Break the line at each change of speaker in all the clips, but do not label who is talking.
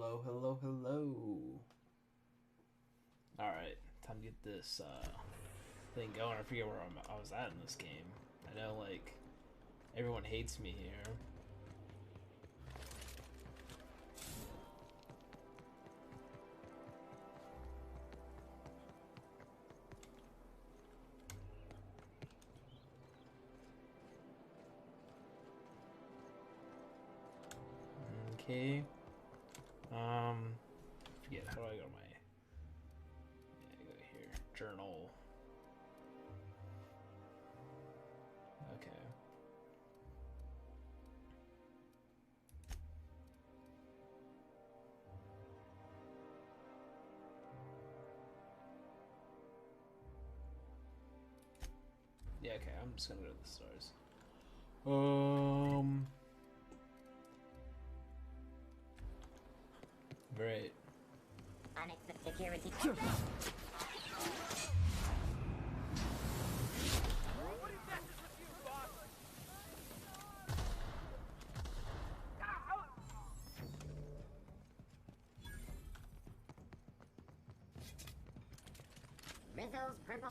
Hello, hello, hello. Alright, time to get this thing going. I forget where I was at in this game. I know, like, everyone hates me here. Okay. Forget, how do I go to my... Yeah, I go here. Journal. Okay. Yeah, okay, I'm just gonna go to the stars. Great.
Security. Rizzo's purple.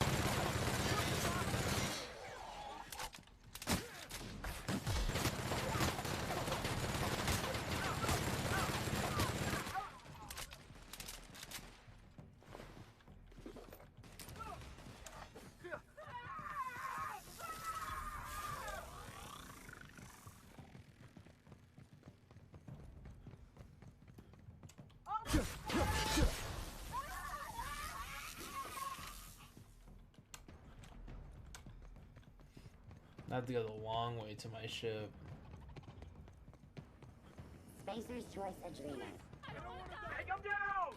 I have to go the long way to my ship.
Spacer's Choice Adrenals.
Take him down!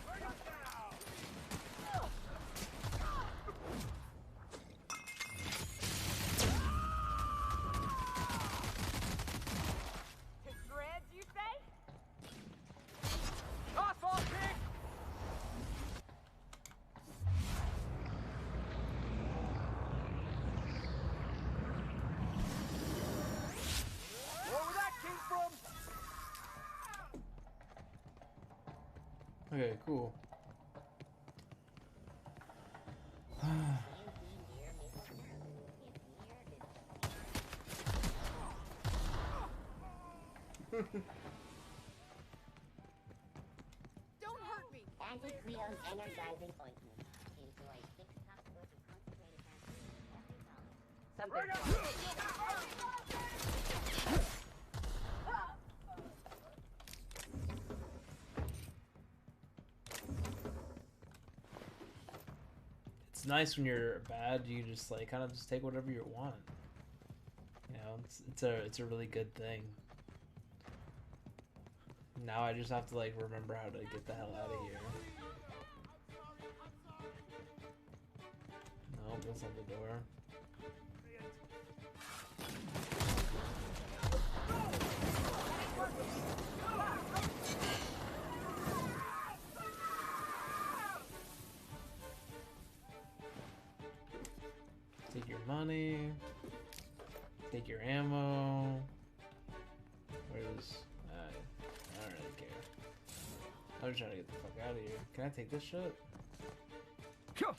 Bring him down!
To shreds, you say?
Toss off, pig! Where that came from?
Okay, cool.
Don't hurt me!
Anti-Cleo's energizing ointment. Enjoy 6 cups worth of concentrated every dollar. Something.
It's nice when you're bad, you just like kind of just take whatever you want. You know, it's a really good thing. Now I just have to like remember how to get the hell out of here. No, that's not the door. Take your money. Take your ammo. Where's... I don't really care. I'm just trying to get the fuck out of here. Can I take this shit? No.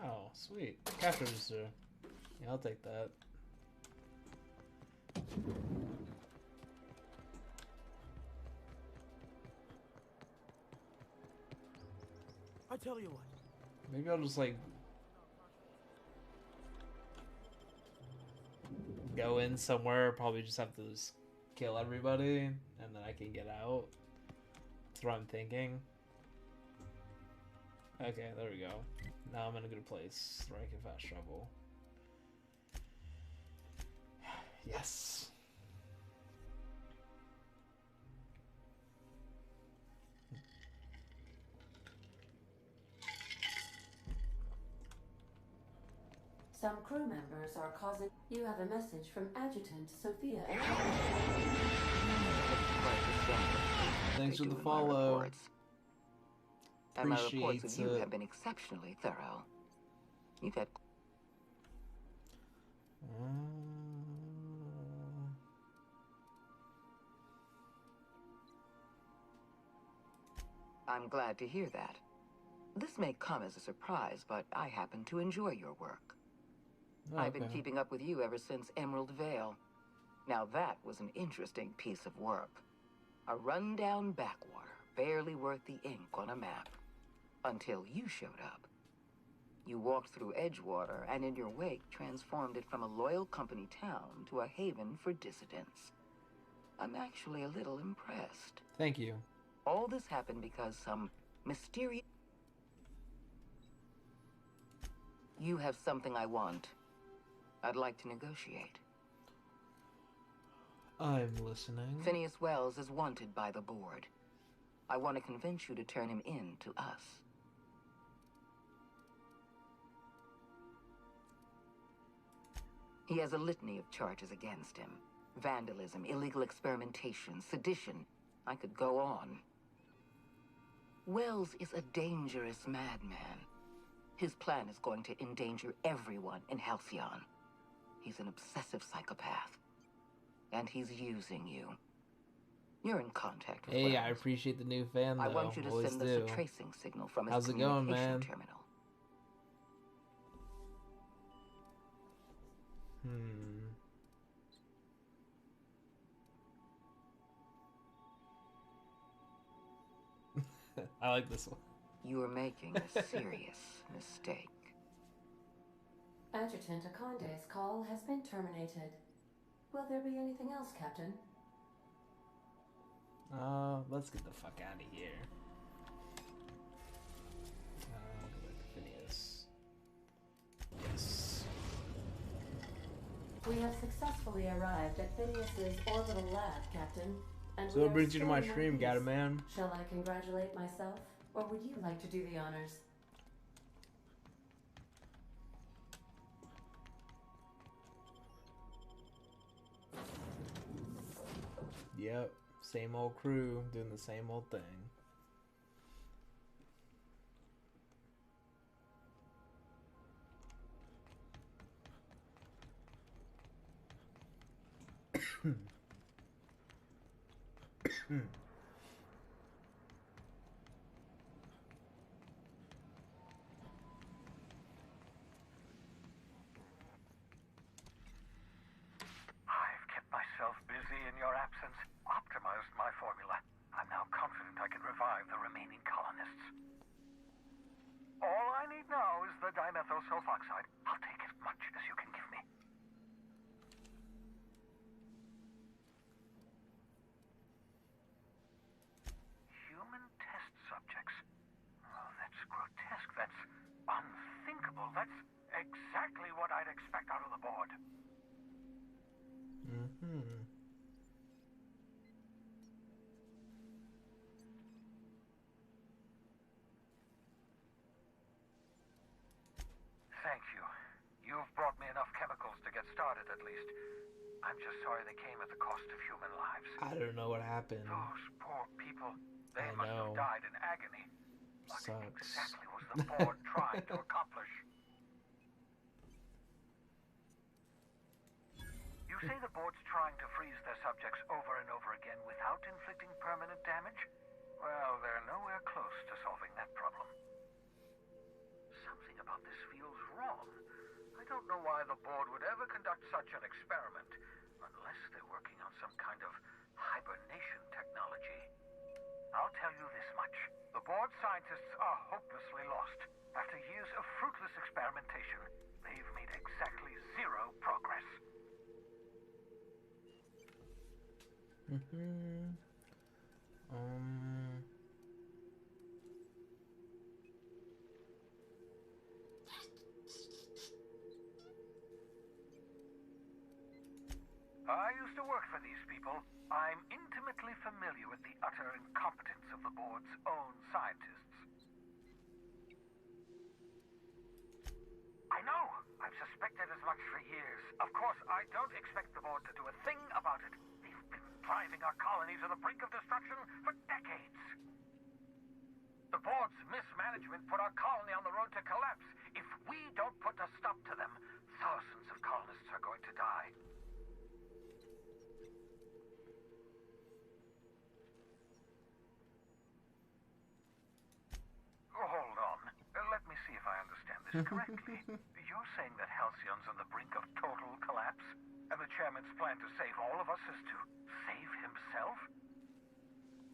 Oh, sweet. Cash register. Yeah, I'll take that.
I tell you what.
Maybe I'll just like go in somewhere, probably just have to just kill everybody and then I can get out. That's what I'm thinking. Okay, there we go. Now I'm in a good place where I can fast travel. Yes.
Some crew members are causing... You have a message from Adjutant Sophia.
Thanks for the
They do in my
follow.
reports. And my reports
Appreciates
of you
it.
have been exceptionally thorough. You've had... I'm glad to hear that. This may come as a surprise, but I happen to enjoy your work. I've been
Okay.
keeping up with you ever since Emerald Vale. Now that was an interesting piece of work. A rundown backwater, barely worth the ink on a map. Until you showed up. You walked through Edgewater and in your wake transformed it from a loyal company town to a haven for dissidents. I'm actually a little impressed.
Thank you.
All this happened because some mysterious... You have something I want. I'd like to negotiate.
I'm listening.
Phineas Wells is wanted by the board. I want to convince you to turn him in to us. He has a litany of charges against him. Vandalism, illegal experimentation, sedition. I could go on. Wells is a dangerous madman. His plan is going to endanger everyone in Halcyon. He's an obsessive psychopath. And he's using you. You're in contact with
Hey,
Wells.
I appreciate the new fan though.
I want you to
Always
send
do.
us a tracing signal from his
How's it going,
communication
man?
terminal.
I like this one.
You are making a serious mistake.
Adjutant Akonde's call has been terminated. Will there be anything else, Captain?
Let's get the fuck out of here. Go back to Phineas. Yes.
We have successfully arrived at Phineas's orbital lab, Captain. And
So
we
what
are
brings you to my
still in
stream,
one
got it,
piece.
man?
Shall I congratulate myself, or would you like to do the honors?
Yep. Same old crew doing the same old thing.
I've kept myself busy in your absence, optimized my formula. I'm now confident I can revive the remaining colonists. All I need now is the dimethyl sulfoxide. I'll take as much as you can give me. Human test subjects. Oh, that's grotesque. That's unthinkable. That's exactly what I'd expect out of the board. Thank you. You've brought me enough chemicals to get started, at least. I'm just sorry they came at the cost of human lives.
I don't know what happened.
Those poor people. They
I
must
know.
have died in agony. What
Sucks.
exactly was the board trying to accomplish? You say the board's trying to freeze their subjects over and over again without inflicting permanent damage? Well, they're nowhere close to solving that problem. Something about this feels wrong. I don't know why the board would ever conduct such an experiment, unless they're working on some kind of hibernation technology. I'll tell you this much. The board scientists are hopelessly lost. After years of fruitless experimentation, they've made exactly zero progress. I used to work for these people. I'm intimately familiar with the utter incompetence of the board's own scientists. I know. I've suspected as much for years. Of course, I don't expect the board to do a thing about it. They've been driving our colony to the brink of destruction for decades. The board's mismanagement put our colony on the road to collapse. If we don't put a stop to them, thousands of colonists are going to die. Hold on. Let me see if I understand this correctly. You're saying that Halcyon's on the brink of total collapse, and the chairman's plan to save all of us is to save himself?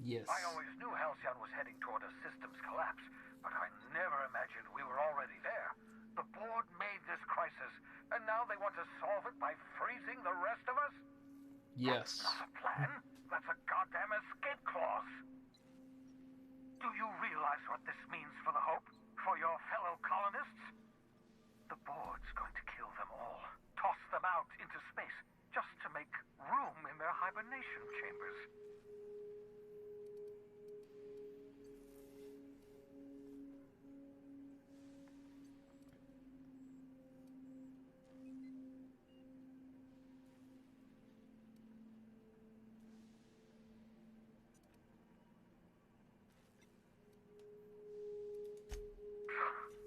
Yes.
I always knew Halcyon was heading toward a systems collapse, but I never imagined we were already there. The board made this crisis, and now they want to solve it by freezing the rest of us?
Yes.
That's not a plan. That's a goddamn escape clause. Do you realize what this means for the Hope? For your fellow colonists? The board's going to kill them all. Toss them out into space, just to make room in their hibernation chambers.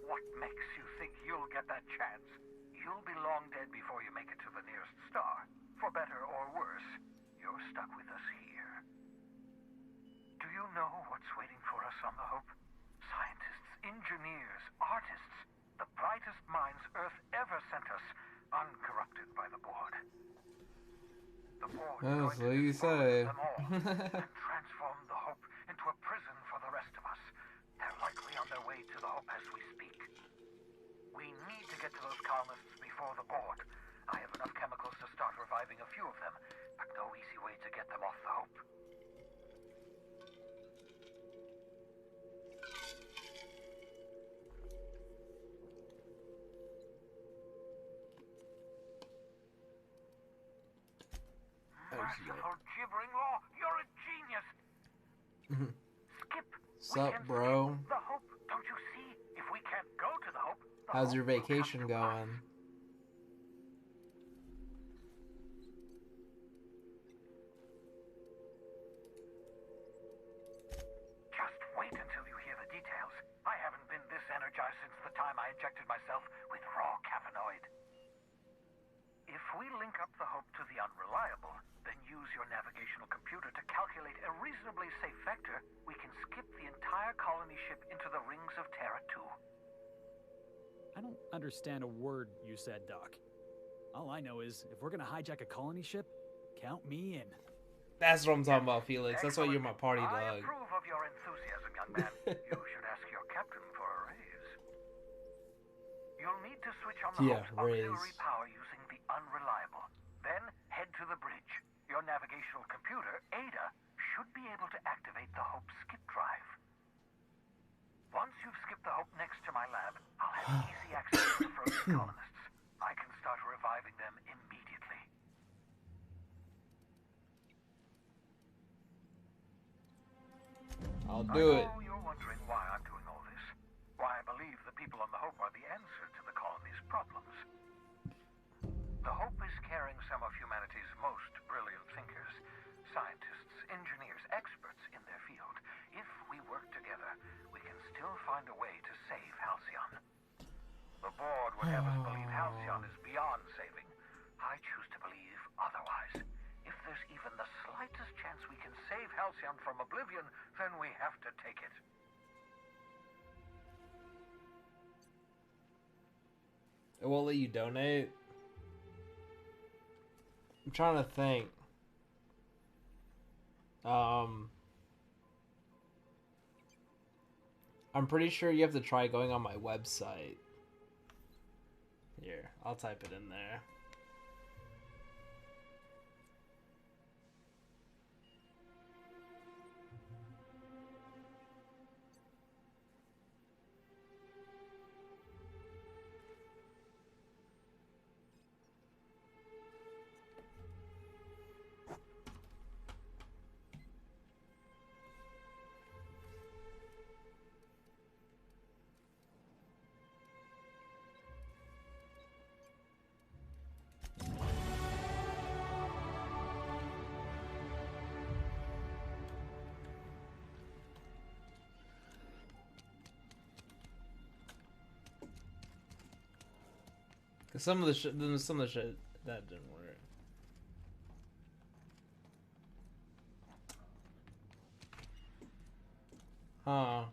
What makes you think you'll get that chance? You'll be long dead before you make it to the nearest star. For better or worse, you're stuck with us here. Do you know what's waiting for us on the Hope? Scientists, engineers, artists, the brightest minds Earth ever sent us, uncorrupted by the board. The board is
That's
going
what
to
you
dispose
say.
of them all and transform the Hope into a prison for the rest of us. They're likely on their way to the Hope as we speak. We need to get to those colonists before the board. I have enough chemicals to start reviving a few of them, but no easy way to get them off the Hope. Merciful gibbering law, you're a genius! Skip!
Sup, bro?
The Hope, don't you see? If we can't go to the Hope, the
How's your
Hope will come
vacation
to us.
going?
Just wait until you hear the details. I haven't been this energized since the time I injected myself with raw cavanoid. If we link up the Hope to the Unreliable, then use your navigational computer to calculate a reasonably safe vector, we can skip the entire colony ship into the rings of Terra 2.
I don't understand a word you said, Doc. All I know is, if we're gonna hijack a colony ship, count me in.
That's what I'm talking about, Felix. That's why you're my party
I
dog.
approve of your enthusiasm, young man. You should ask your captain for a raise. You'll need to switch on the
Yeah,
Hope's auxiliary
raise.
power using the Unreliable. Then head to the bridge. Your navigational computer, Ada, should be able to activate the Hope skip drive. Once you've skipped the Hope next to my lab, I'll have easy access to the frozen colonists. I can start reviving them immediately.
I'll do
I
it.
know you're wondering why I'm doing all this. Why I believe the people on the Hope are the answer to the colony's problems. The Hope is carrying some of humanity's most brilliant thinkers, scientists, engineers, experts in their field. If we work together, we can still find a way to save Halcyon. The board would have us believe Halcyon is beyond saving. I choose to believe otherwise. If there's even the slightest chance we can save Halcyon from oblivion, then we have to take it.
It won't let you donate. I'm trying to think. I'm pretty sure you have to try going on my website. Here, I'll type it in there. 'Cause some of the shit that didn't work. Huh.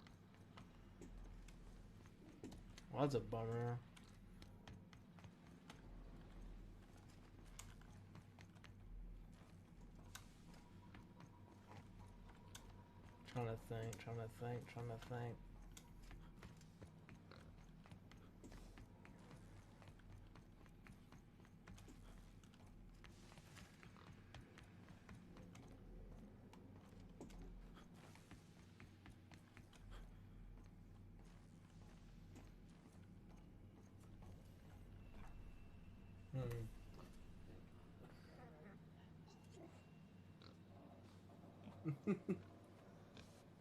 Well, that's a bummer. Trying to think.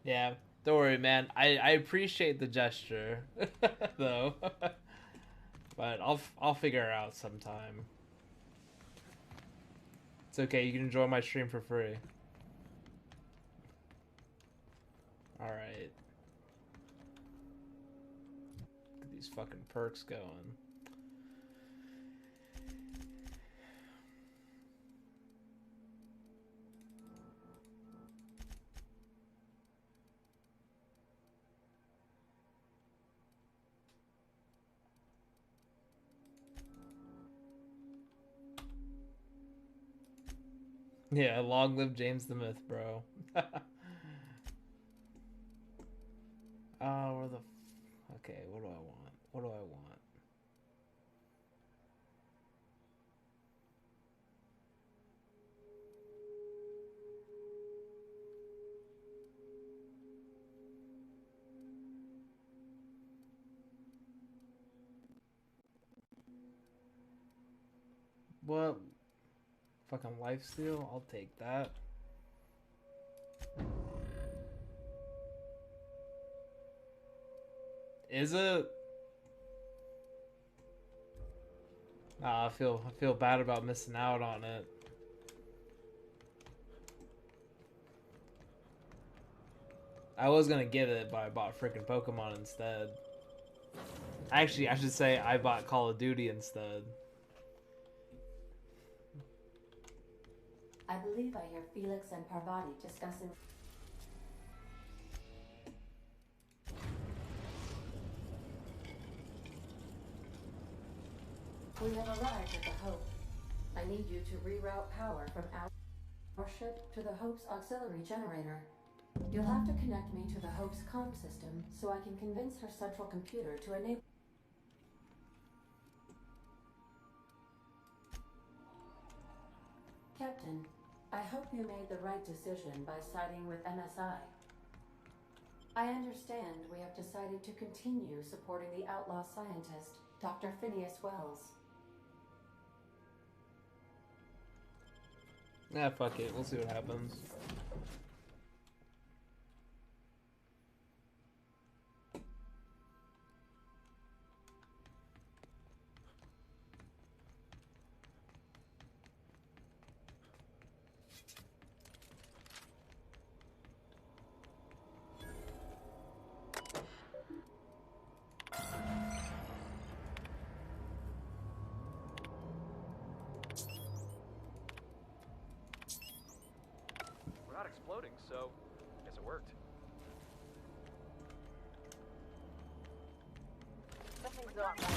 Yeah, don't worry, man. I appreciate the gesture, though. But I'll figure it out sometime. It's okay. You can enjoy my stream for free. All right. Get these fucking perks going. Yeah, long live James the Myth, bro. Oh, where the... Okay, what do I want? What do I want? What? Fucking lifesteal? I'll take that. Is it? Nah, I feel bad about missing out on it. I was gonna get it, but I bought freaking Pokemon instead. Actually, I should say I bought Call of Duty instead.
I believe I hear Felix and Parvati discussing. We have arrived at the Hope. I need you to reroute power from our ship to the Hope's auxiliary generator. You'll have to connect me to the Hope's comm system so I can convince her central computer to enable. Captain, I hope you made the right decision by siding with MSI. I understand we have decided to continue supporting the outlaw scientist, Dr. Phineas Wells.
Nah, fuck it. We'll see what happens.
We're not exploding, so I guess it worked.
Something's not right.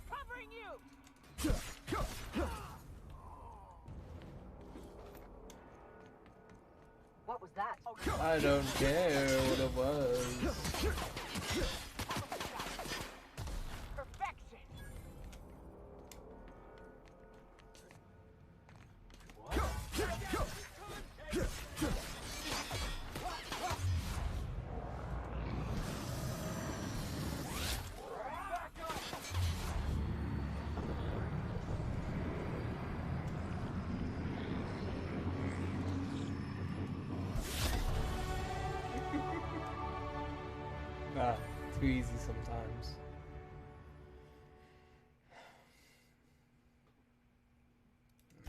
Covering you!
What was that?
I don't care what it was.
Perfection!
Too easy sometimes.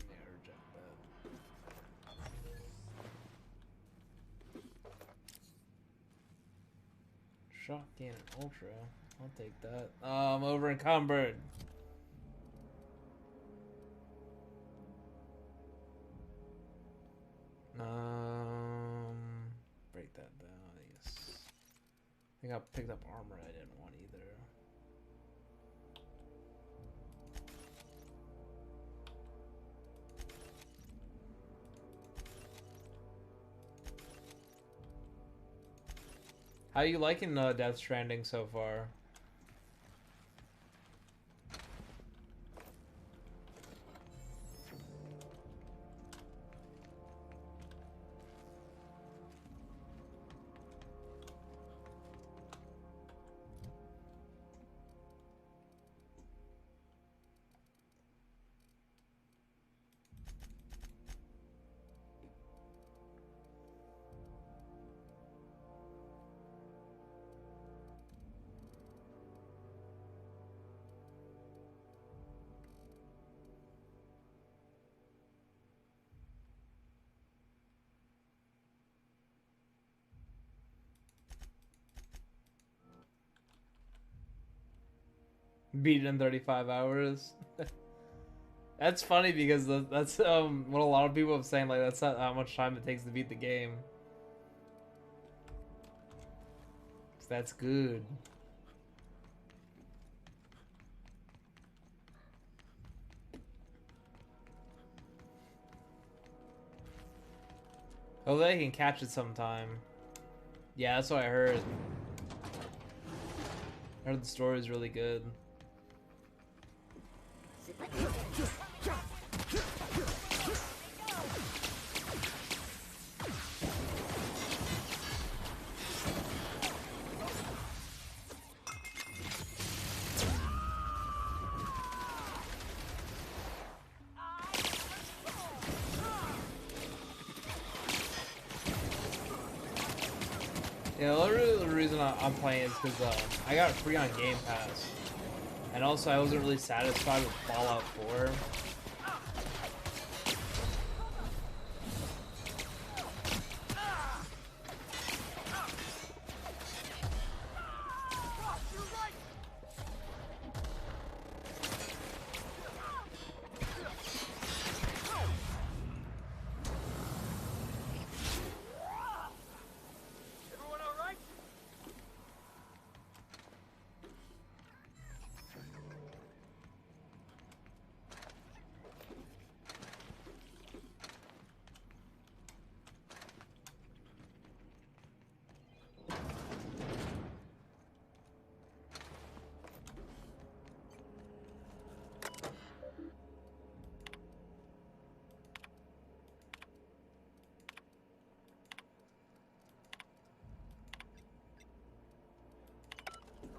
Yeah, reject that. Shock Cannon Ultra. I'll take that. I'm over encumbered. Break that down. Yes. I think I picked up armor I didn't want either. How you liking Death Stranding so far? Beat it in 35 hours. That's funny because that's what a lot of people have saying, like that's not how much time it takes to beat the game. 'Cause that's good. Oh, they can catch it sometime. Yeah, that's what I heard. I heard the story is really good. Yeah, literally the reason I'm playing is because I got it free on Game Pass. And also I wasn't really satisfied with Fallout 4.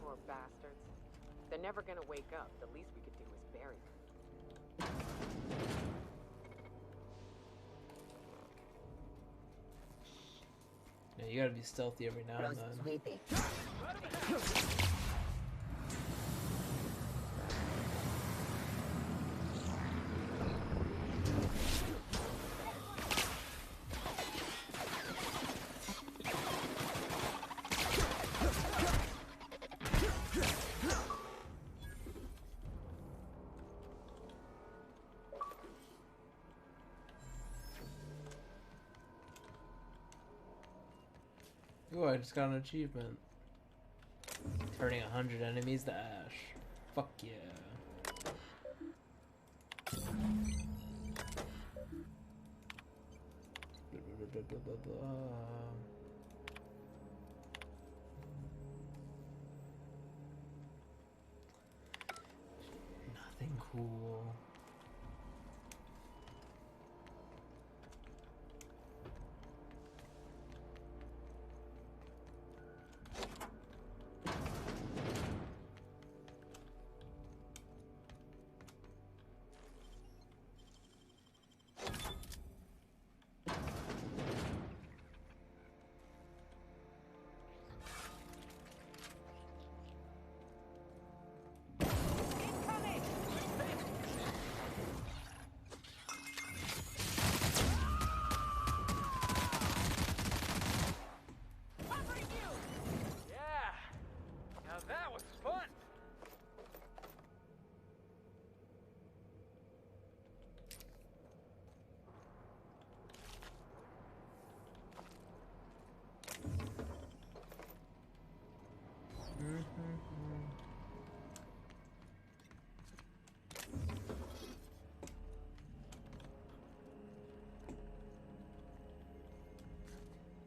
Poor bastards. They're never gonna wake up. The least we could do is bury them.
Yeah, you gotta be stealthy every now and then. Ooh, I just got an achievement. Turning 100 enemies to ash. Fuck yeah. Blah, blah, blah, blah, blah. Nothing cool.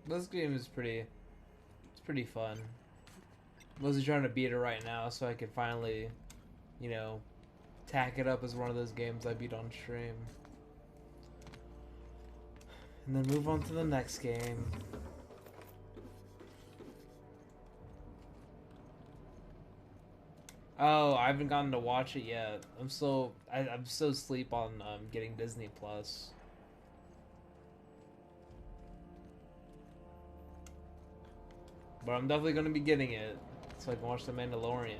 This game is pretty. It's pretty fun. Mostly trying to beat it right now so I can finally, you know, tack it up as one of those games I beat on stream. And then move on to the next game. Oh, I haven't gotten to watch it yet. I'm still asleep on getting Disney Plus. But I'm definitely gonna be getting it so I can watch The Mandalorian.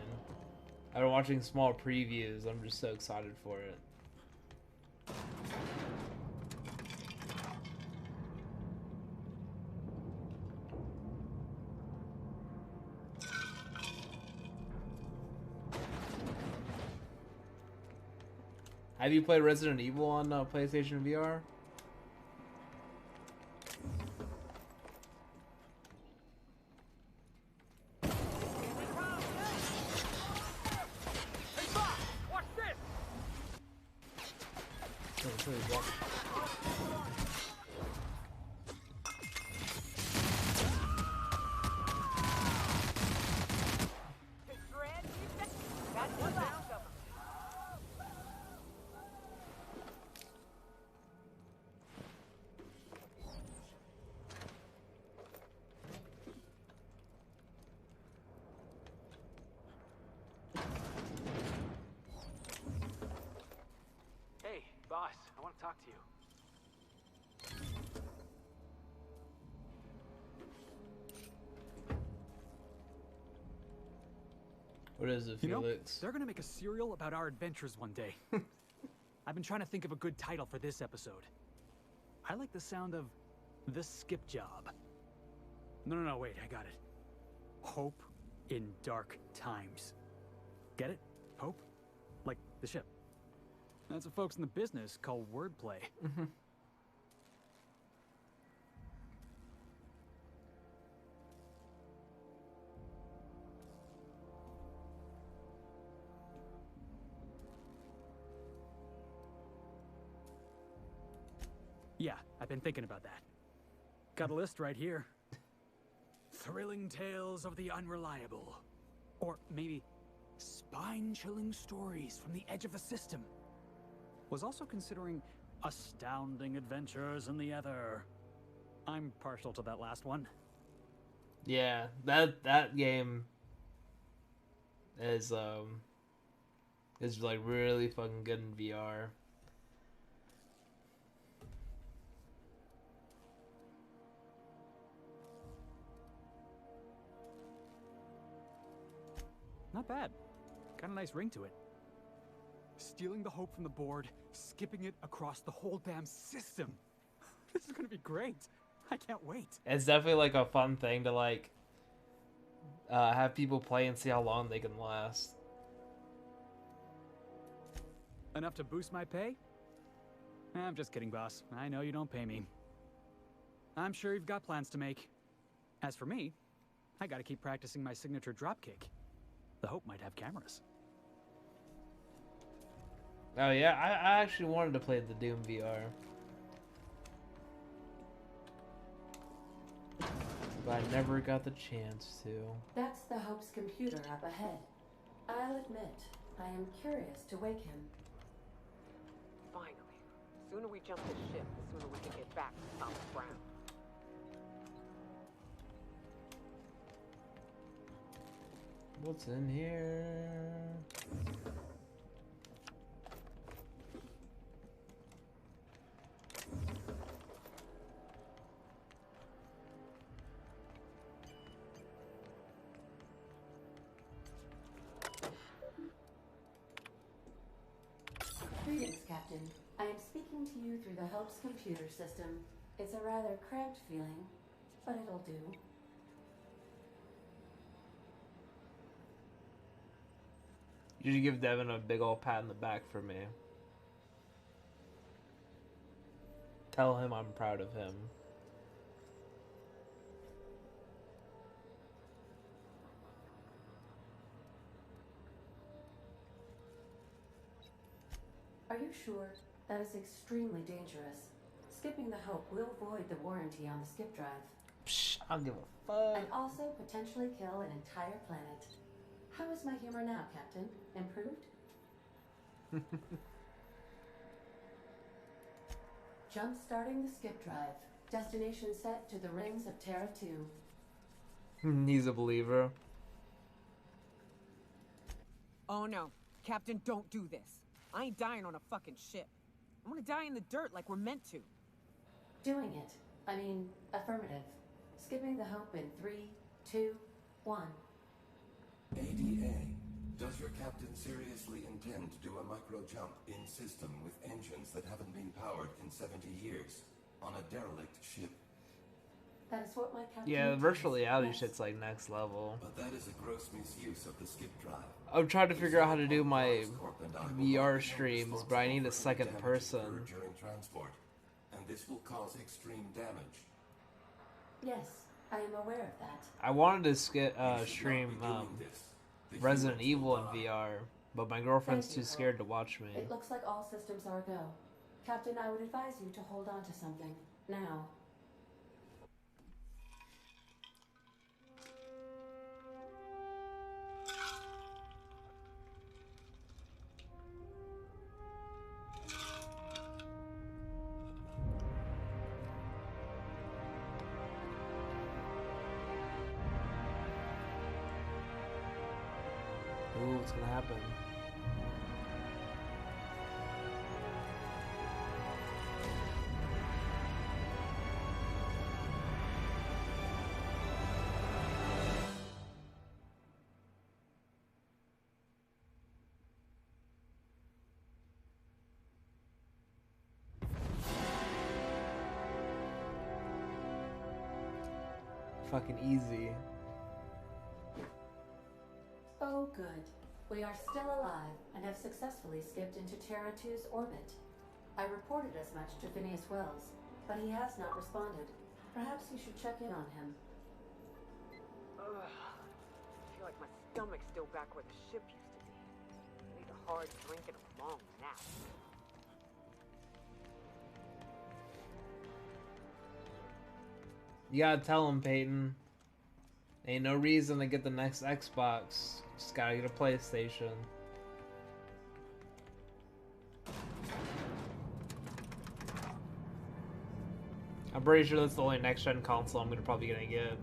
I've been watching small previews. I'm just so excited for it. Have you played Resident Evil on PlayStation VR?
Hey, boss, I want to talk to you.
What is it,
You know,
Felix?
they're gonna make a serial about our adventures one day. I've been trying to think of a good title for this episode. I like the sound of The Skip Job. No, wait, I got it. Hope in Dark Times. Get it? Hope? Like the ship. That's what folks in the business call wordplay. Yeah, I've been thinking about that. Got a list right here. Thrilling tales of the unreliable. Or maybe spine-chilling stories from the edge of the system. Was also considering astounding adventures in the ether. I'm partial to that last one.
Yeah, that game is like really fucking good in VR.
Not bad. Got a nice ring to it. Stealing the hope from the board, skipping it across the whole damn system. This is gonna be great. I can't wait.
It's definitely like a fun thing to like have people play and see how long they can last.
Enough to boost my pay? I'm just kidding, boss. I know you don't pay me. I'm sure you've got plans to make. As for me, I gotta keep practicing my signature dropkick. The Hope might have cameras.
Oh yeah, I actually wanted to play the Doom VR. But I never got the chance to.
That's the Hope's computer up ahead. I'll admit, I am curious to wake him.
Finally. The sooner we jump the ship, the sooner we can get back to solid ground.
What's in here?
Greetings, Captain. I am speaking to you through the Hope's computer system. It's a rather cramped feeling, but it'll do.
You should give Devin a big old pat in the back for me. Tell him I'm proud of him.
Are you sure? That is extremely dangerous. Skipping the Hope will void the warranty on the skip drive.
Psh, I don't give a fuck.
And also potentially kill an entire planet. How is my humor now, Captain? Improved? Jump starting the skip drive. Destination set to the rings of Terra 2.
He's a believer.
Oh no. Captain, don't do this. I ain't dying on a fucking ship. I want to die in the dirt like we're meant to.
Doing it. I mean, affirmative. Skipping the hope in 3, 2, 1.
ADA, does your captain seriously intend to do a micro jump in system with engines that haven't been powered in 70 years on a derelict ship?
That is what my captain
Yeah, the
intends.
virtual reality
Yes.
shit's like next level.
But that is a gross misuse of the skip drive.
I'm trying to figure out how to do my VR streams, but I need a second person.
During transport, and this will cause extreme damage.
Yes, I am aware of that.
I wanted to stream Resident Evil in VR, but my girlfriend's
Thank you,
too scared to
Hope.
watch me.
It looks like all systems are go. Captain, I would advise you to hold on to something. Now.
Ooh, what's gonna happen? Fucking easy.
Oh, good. We are still alive and have successfully skipped into Terra 2's orbit. I reported as much to Phineas Wells, but he has not responded. Perhaps you should check in on him.
Ugh. I feel like my stomach's still back where the ship used to be. I need a hard drink and a long nap.
You gotta tell him, Peyton. Ain't no reason to get the next Xbox. Just gotta get a PlayStation. I'm pretty sure that's the only next-gen console I'm probably gonna get.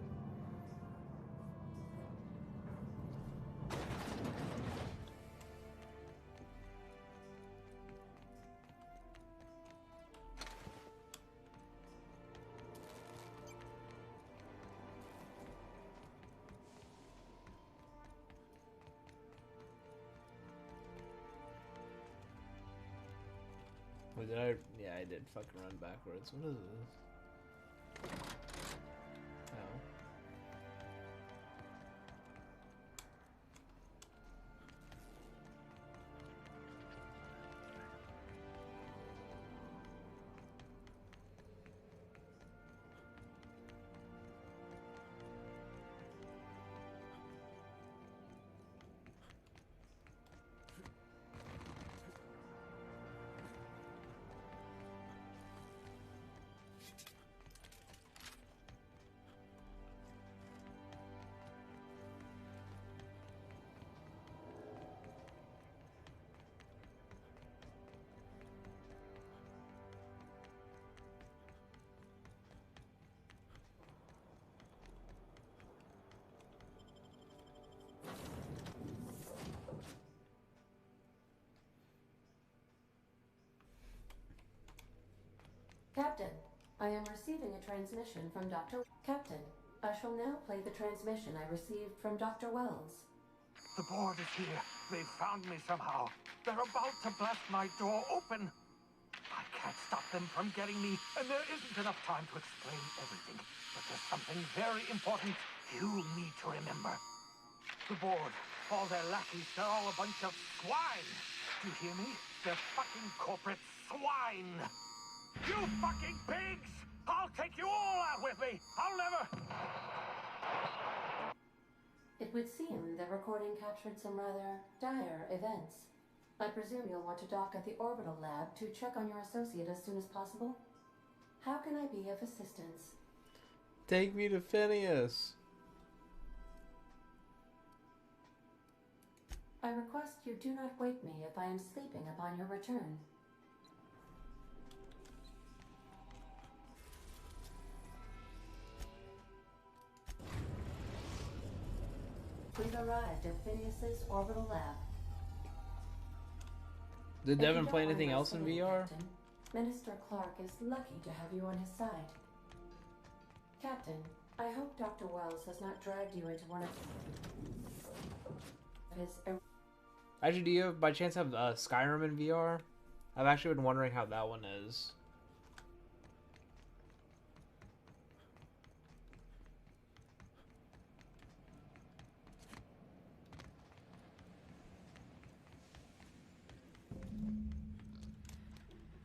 Wait, did I? Yeah, I did fucking run backwards. What is this? Oh.
Captain, I am receiving a transmission from Dr. Captain, I shall now play the transmission I received from Dr. Wells.
The board is here. They've found me somehow. They're about to blast my door open. I can't stop them from getting me, and there isn't enough time to explain everything. But there's something very important you need to remember. The board, all their lackeys, they're all a bunch of swine. Do you hear me? They're fucking corporate swine. You fucking pigs! I'll take you all out with me! I'll never...
It would seem the recording captured some rather dire events. I presume you'll want to dock at the orbital lab to check on your associate as soon as possible. How can I be of assistance?
Take me to Phineas.
I request you do not wake me if I am sleeping upon your return. We've arrived at Phineas's orbital lab.
Did
If you
Devin
don't
play
mind
anything
my
else in
saying,
VR?
Captain, Minister Clark is lucky to have you on his side. Captain, I hope Dr. Wells has not dragged you into one of his...
Actually, do you by chance have Skyrim in VR? I've actually been wondering how that one is.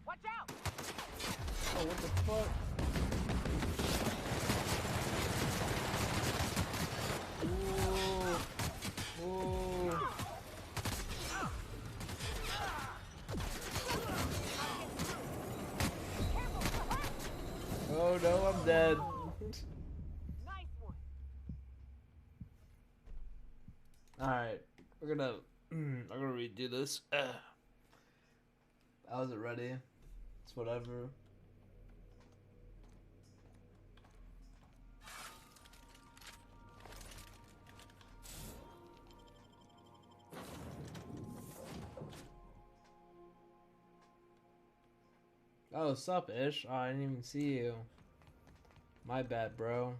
Watch out!
Oh, what the fuck? Ooh. Ooh. Oh no, I'm dead.
Nice one.
Alright, I'm gonna redo this. I wasn't ready. It's whatever. Oh, sup, Ish? Oh, I didn't even see you. My bad, bro.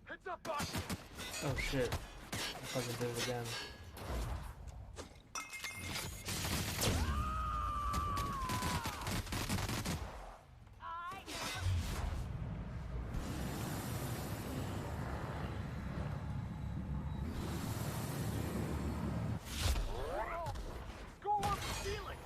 Heads up, boss!
Oh shit. I fucking did it again.
Go on the ceiling!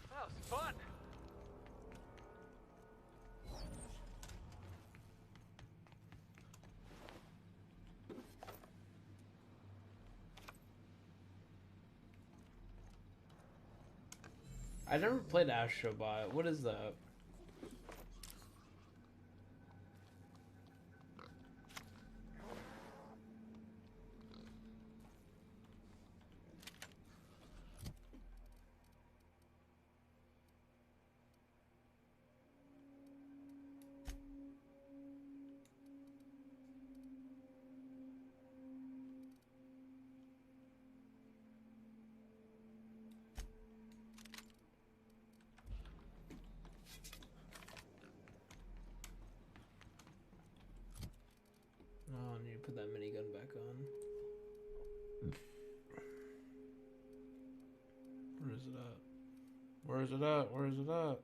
That was fun!
I never played Astrobot. What is that? Oh, I need to put that minigun back on. Where is it at? Where is it at? Where is it at?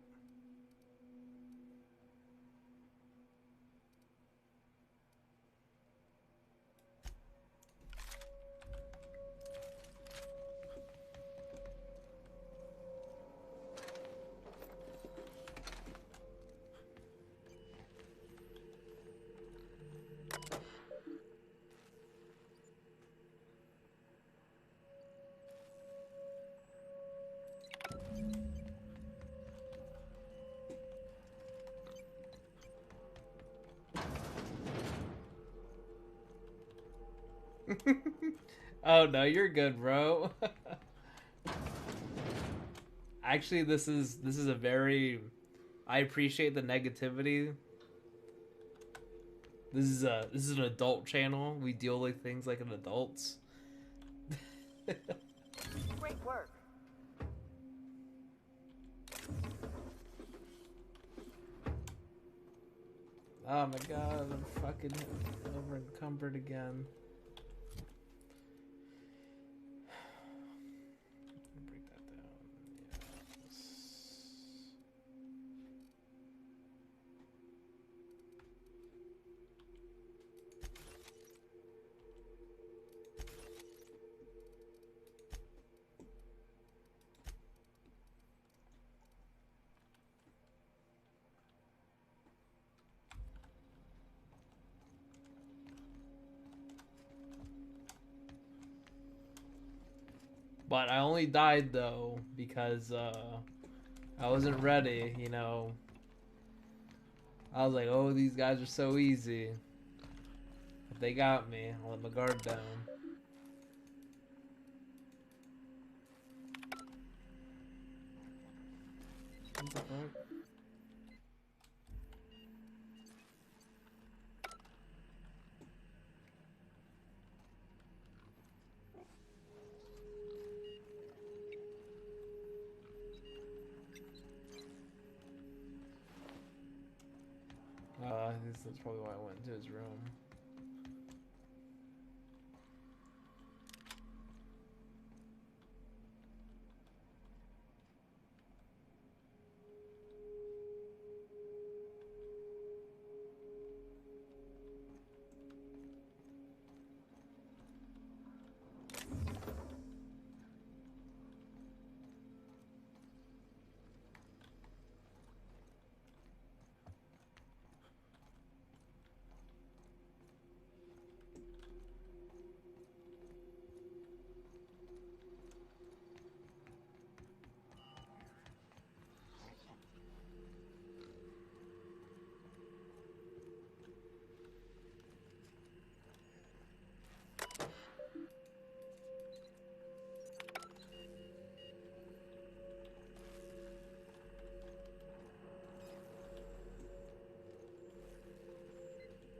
Oh no, you're good, bro. Actually, this is a very. I appreciate the negativity. This is an adult channel. We deal with things like an adults.
Great work.
Oh my god, I'm fucking over encumbered again. Break that down. Yes. But I only died though because I wasn't ready, you know. I was like, oh, these guys are so easy. But they got me. I let my guard down. What the fuck? I guess that's probably why I went into his room.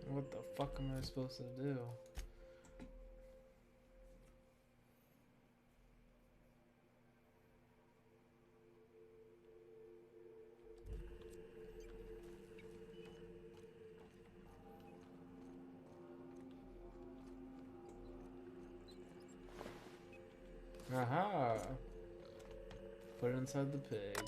What the fuck am I supposed to do? Aha! Put it inside the pig.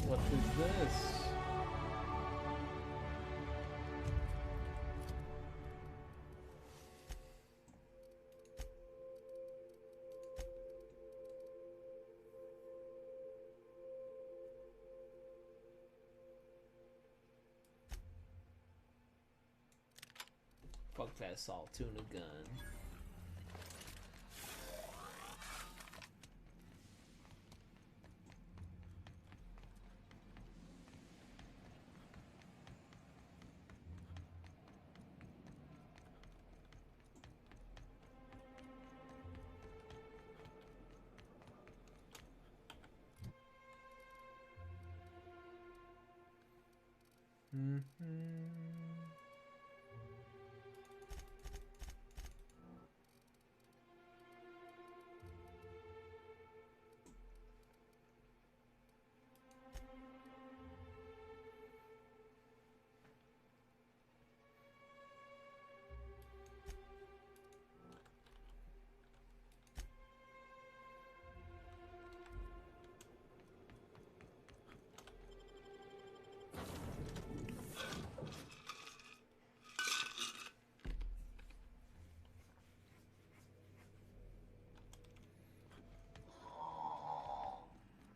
What is this? Fuck that salt tuna gun.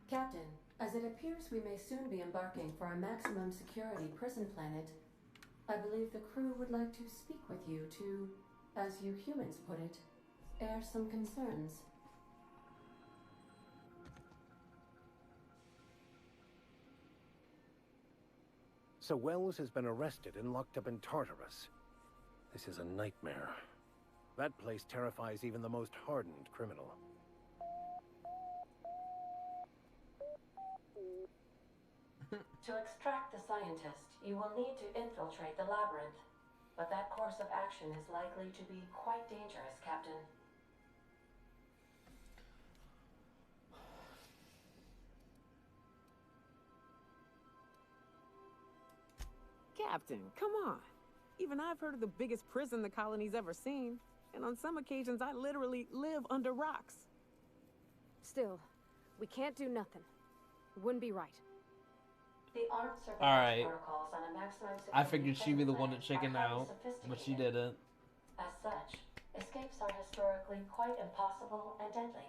Captain, as it appears we may soon be embarking for a maximum security prison planet, I believe the crew would like to speak with you to, as you humans put it, air some concerns.
So Wells has been arrested and locked up in Tartarus. This is a nightmare. That place terrifies even the most hardened criminal.
To extract the scientist, you will need to infiltrate the labyrinth. But that course of action is likely to be quite dangerous, Captain.
Captain, come on. Even I've heard of the biggest prison the colony's ever seen. And on some occasions, I literally live under rocks.
Still, we can't do nothing. It wouldn't be right.
The armed surveillance
Alright.
protocols on a maximum
I
security
figured she'd be the one to
prison
chicken
planet are
out,
highly
but she
sophisticated.
didn't.
As such, escapes are historically quite impossible and deadly.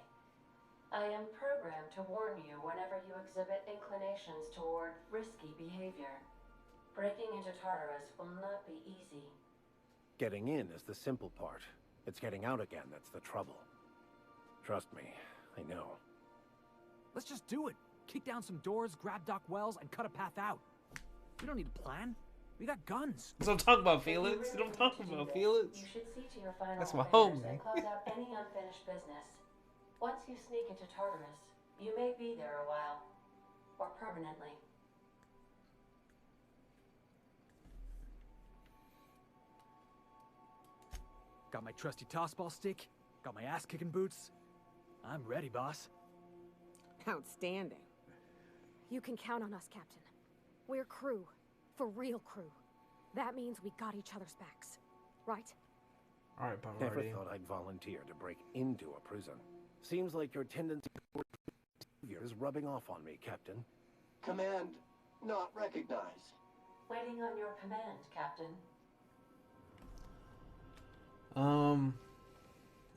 I am programmed to warn you whenever you exhibit inclinations toward risky behavior. Breaking into Tartarus will not be easy.
Getting in is the simple part. It's getting out again that's the trouble. Trust me, I know.
Let's just do it. Kick down some doors, grab Doc Wells, and cut a path out. We don't need a plan. We got guns.
So I'm talking about Felix. You don't talk about Felix.
You should see to your final
That's my
affairs
homie.
and close out any unfinished business. Once you sneak into Tartarus, you may be there a while. Or permanently.
Got my trusty tossball stick. Got my ass-kicking boots. I'm ready, boss.
Outstanding.
You can count on us, Captain. We're crew. For real crew. That means we got each other's backs. Right?
Alright,
Never
Pomerty.
thought I'd volunteer to break into a prison. Seems like your tendency toward behavior is rubbing off on me, Captain.
Command not recognized.
Waiting on your command, Captain.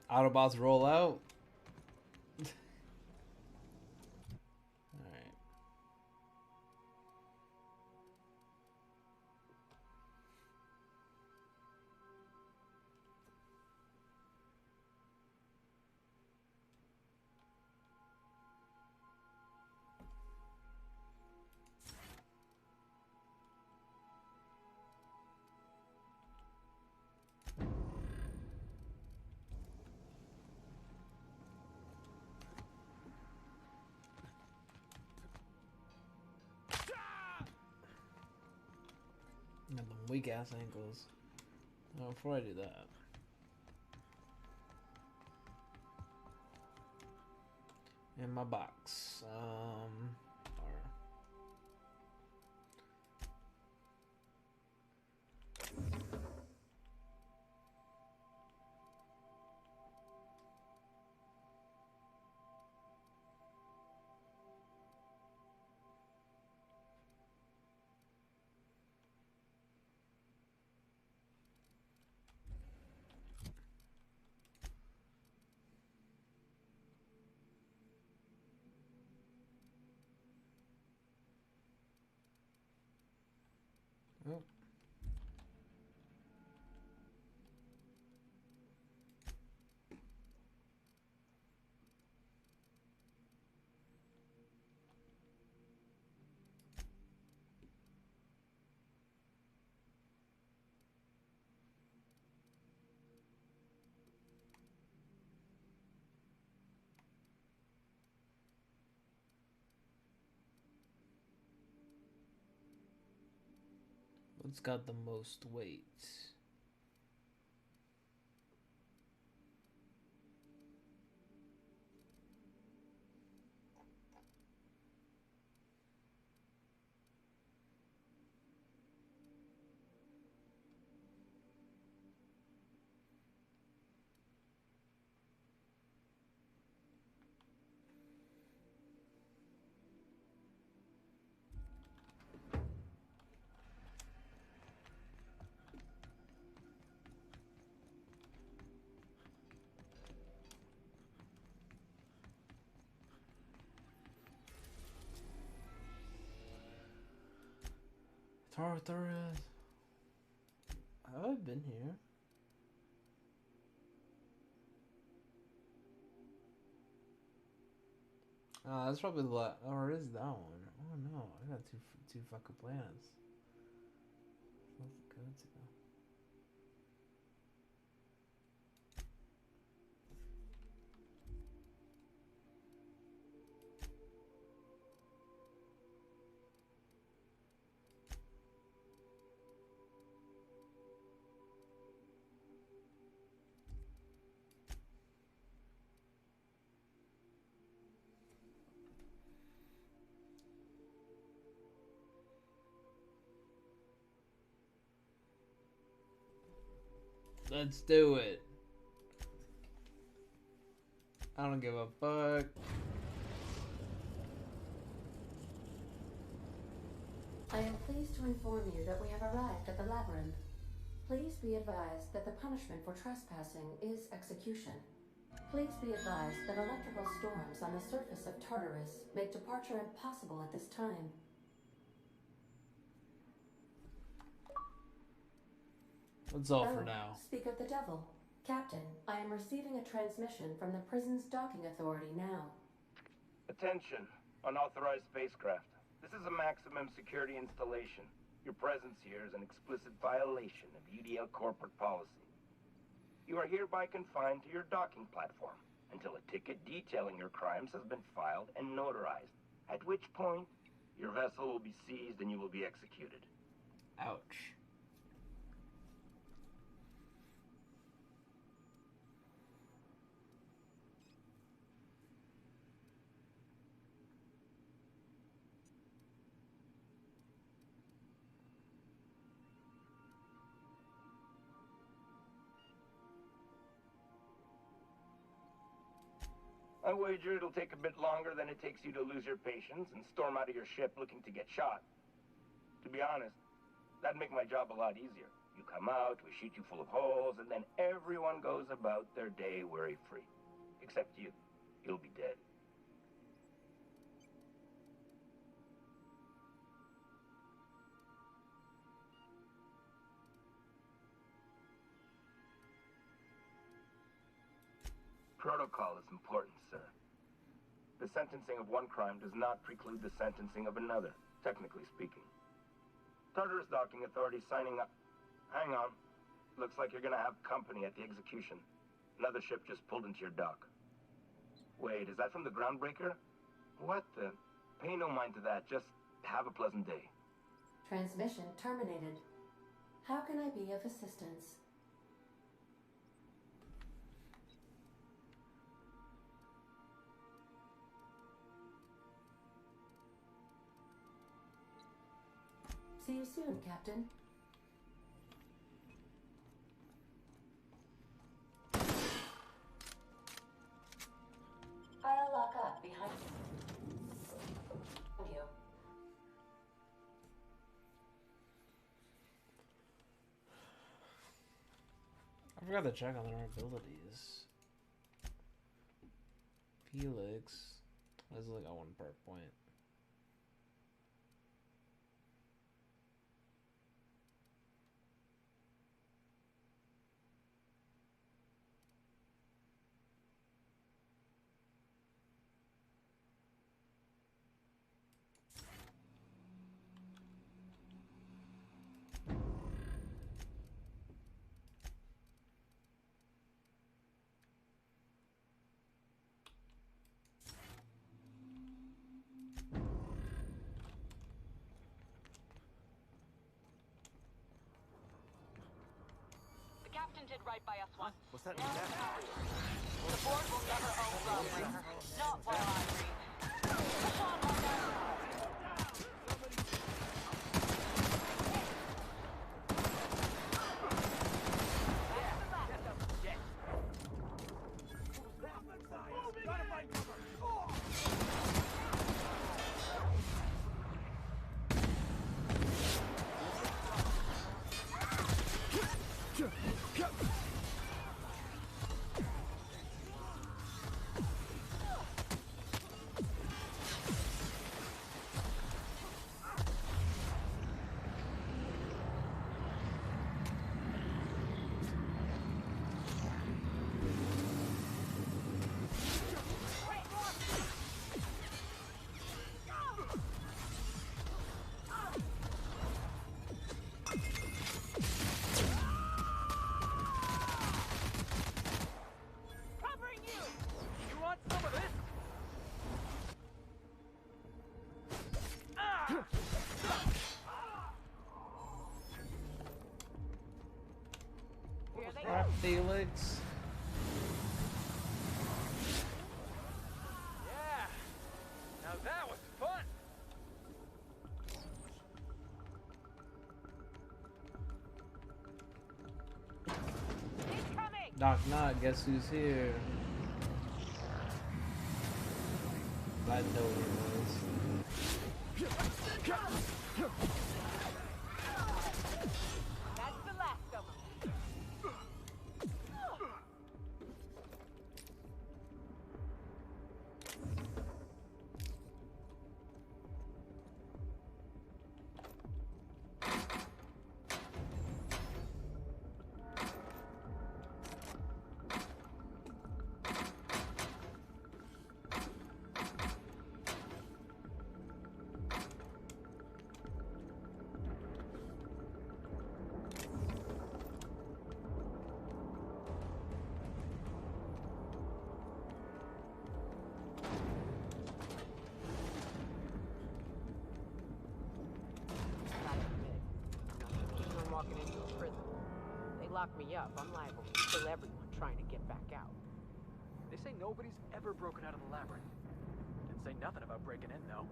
Autobots roll out. Alright. Got them weak ass ankles. Oh, before I do that. In my box. Oh. What's got the most weight? Tartarus. I've been here. That's probably the or is that one? Oh no, I got two fucking planets. Let's go to. Let's do it. I don't give a fuck.
I am pleased to inform you that we have arrived at the labyrinth. Please be advised that the punishment for trespassing is execution. Please be advised that electrical storms on the surface of Tartarus make departure impossible at this time.
That's all for now.
Speak of the devil. Captain, I am receiving a transmission from the prison's docking authority now.
Attention, unauthorized spacecraft. This is a maximum security installation. Your presence here is an explicit violation of UDL corporate policy. You are hereby confined to your docking platform until a ticket detailing your crimes has been filed and notarized, at which point your vessel will be seized and you will be executed.
Ouch.
I wager it'll take a bit longer than it takes you to lose your patience and storm out of your ship looking to get shot. To be honest, that'd make my job a lot easier. You come out, we shoot you full of holes, and then everyone goes about their day worry-free. Except you. You'll be dead. Protocol is important, sir. The sentencing of one crime does not preclude the sentencing of another, technically speaking. Tartarus Docking Authority signing up. Hang on. Looks like you're gonna have company at the execution. Another ship just pulled into your dock. Wait, is that from the Groundbreaker? What the? Pay no mind to that, just have a pleasant day.
Transmission terminated. How can I be of assistance? See you soon, Captain. I'll lock up behind you.
I forgot to check on their abilities. Felix has like a 1 perk point.
The captain did right by us once.
What's that?
The board will never own Groundbreaker. Not while I breathe. Push on, Marco.
Alright, Felix.
Yeah. Now that was fun.
He's coming.
Knock knock, guess who's here? I know who it was.
That's the last of them.
lock me up, I'm liable to kill everyone trying to get back out.
They say nobody's ever broken out of the labyrinth. Didn't say nothing about breaking in, though.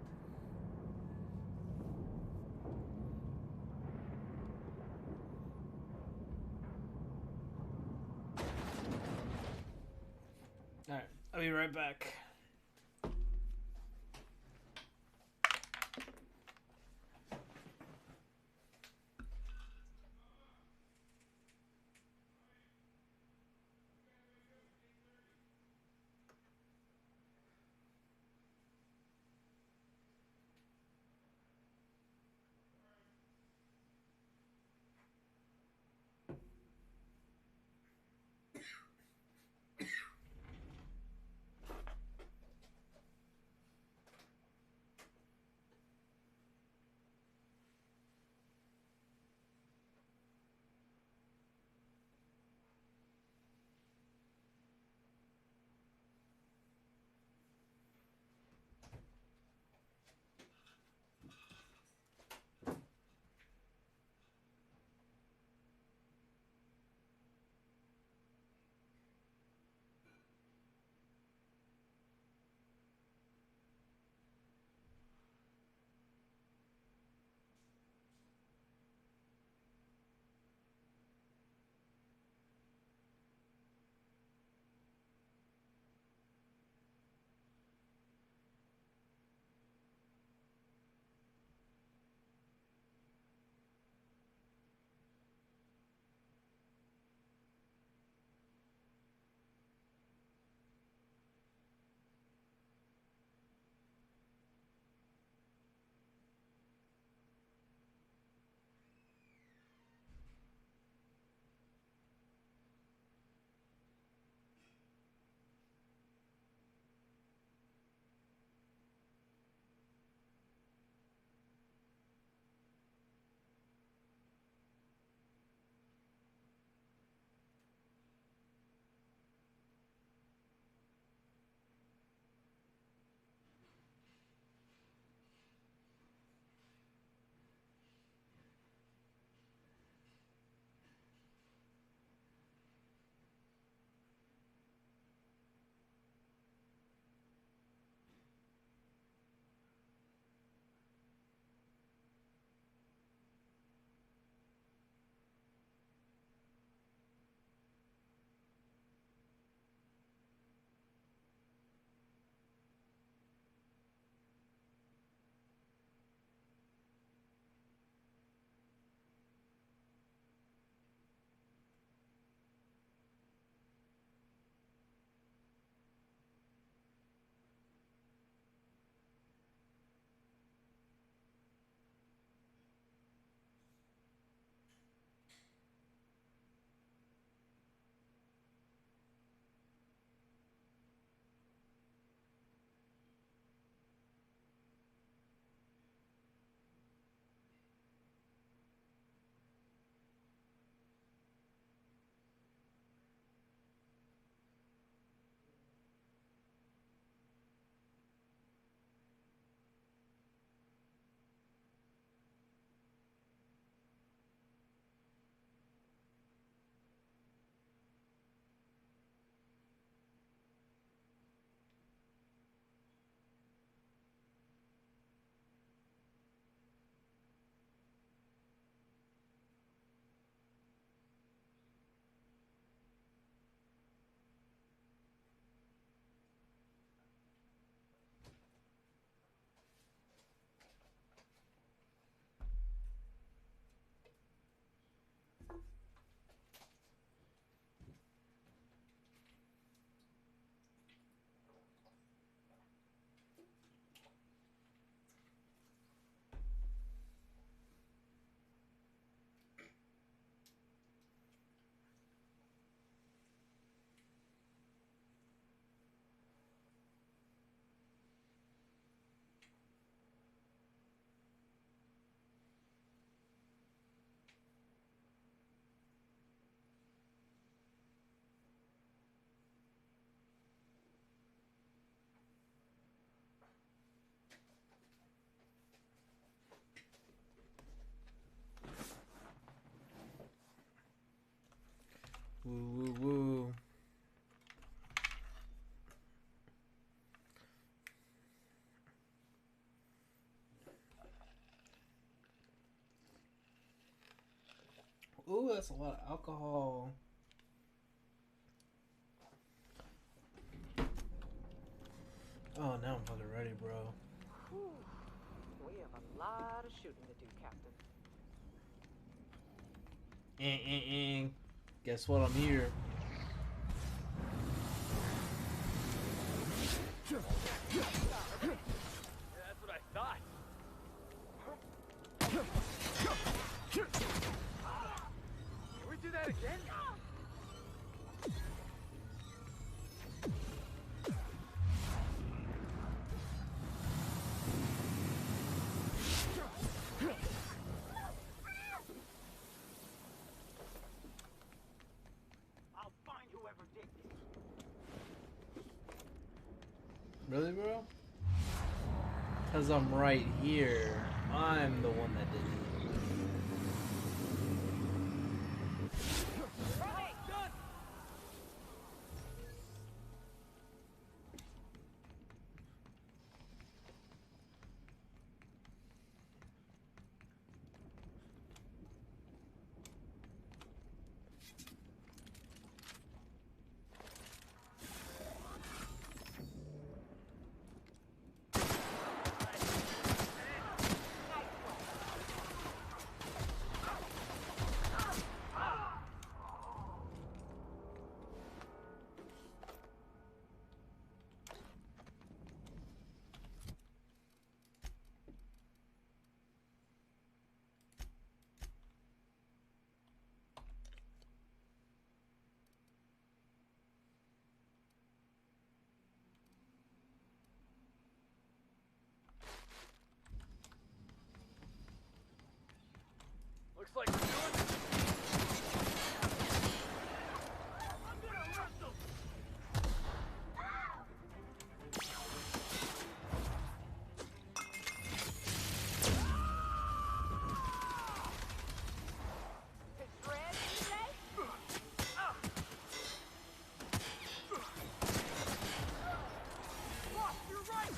Alright, I'll be right back. Woo woo woo. Ooh, that's a lot of alcohol. Oh, now I'm fucking ready, bro.
Whew. We have a lot of shooting to do, Captain.
Guess what? I'm here.
Yeah, that's what I thought. Can we do that again?
I'll find whoever did this.
Really, bro? Because I'm right here. I'm the one that did it.
Looks like we're doing this. I'm gonna wrestle.
It's red, you say?
Boss, you're right.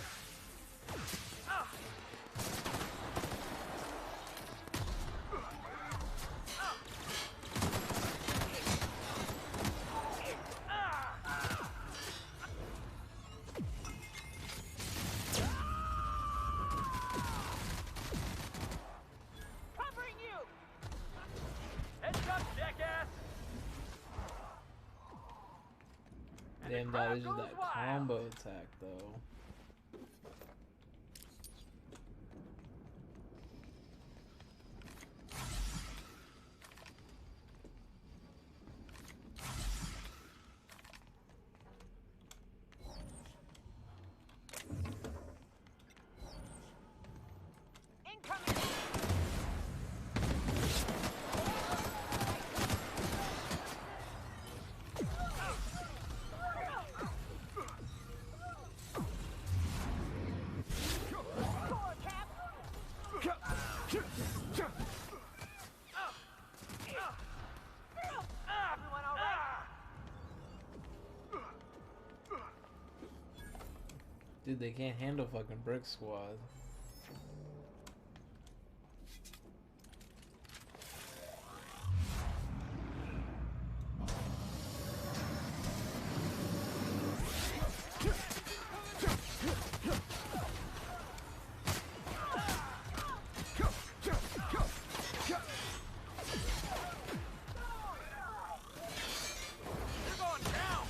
Covering you!
Heads up, jackass. And the
Damn,
crowd
that is just
goes
that
wild.
combo attack, though.
Incoming! Score, Cap! Everyone all right?
Dude, they can't handle fucking Brick Squad.
You're going down.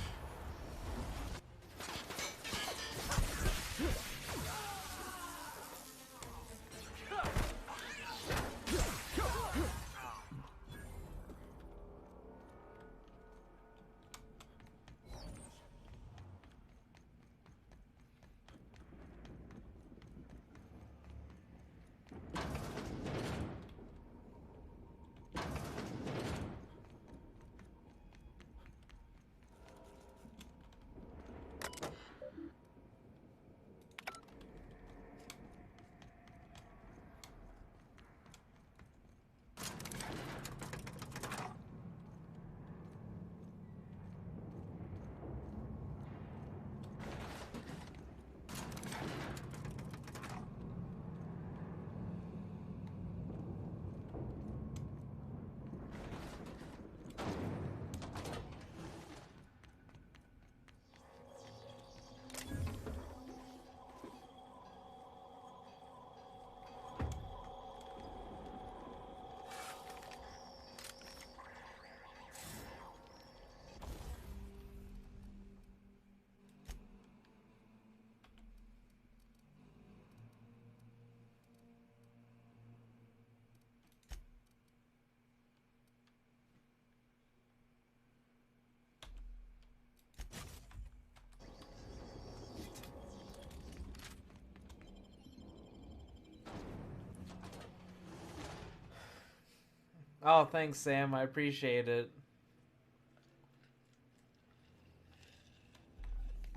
Oh, thanks, Sam. I appreciate it.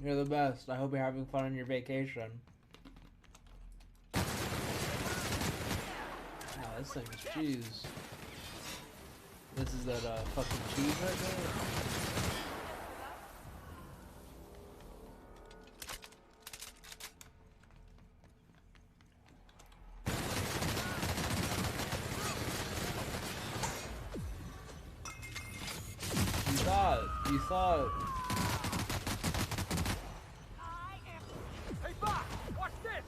You're the best. I hope you're having fun on your vacation. Oh, this thing is cheese. This is that fucking cheese right there. You thought.
Hey, Bob! Watch this!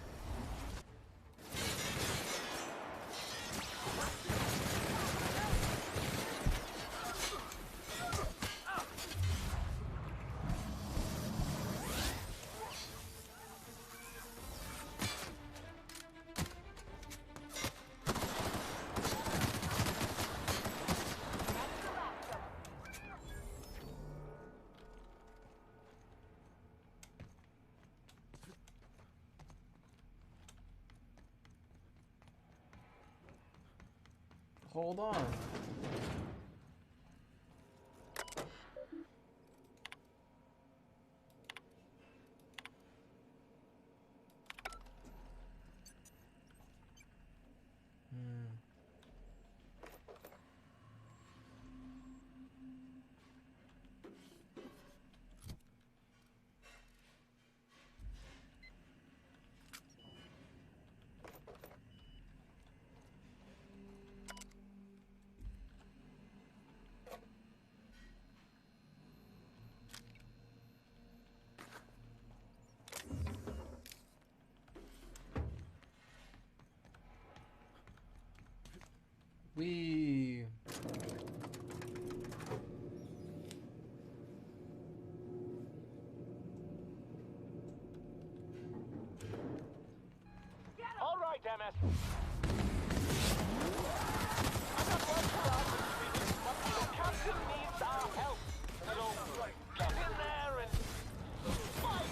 Hold on. We.
All right, MS. I'm not quite sure how to speak, but the captain needs our help. So, get in there and fight!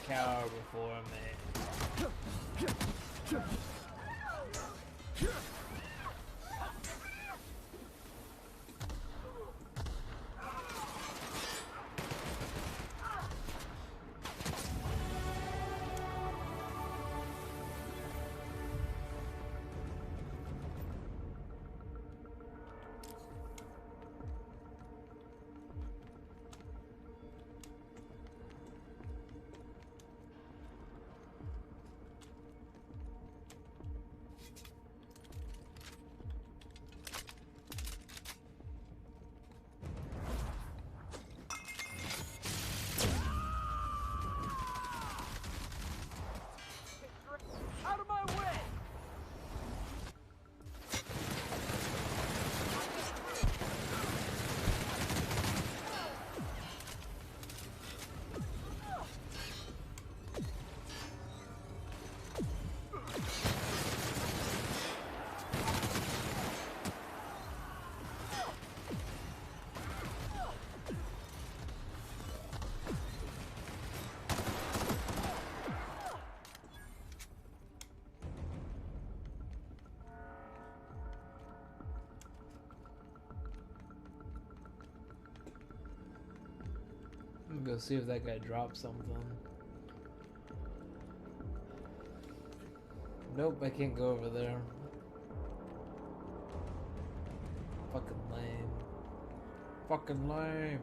Cower before me.
Out of my way!
I'm gonna go see if that guy dropped something. Nope, I can't go over there. Fucking lame. Fucking lame.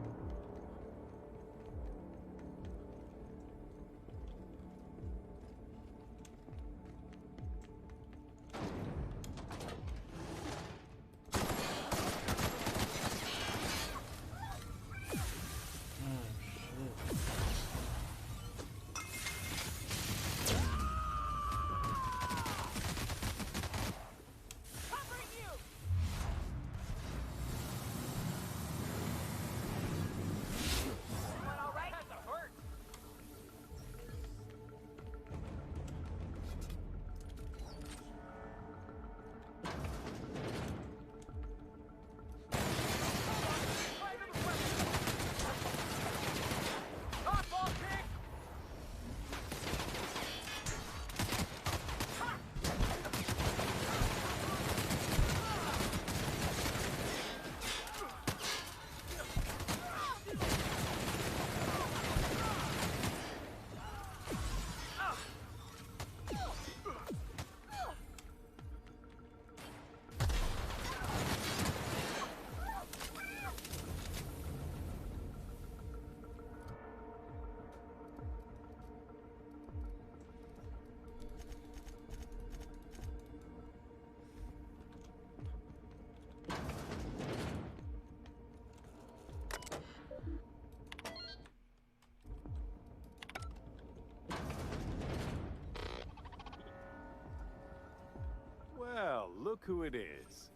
you it is.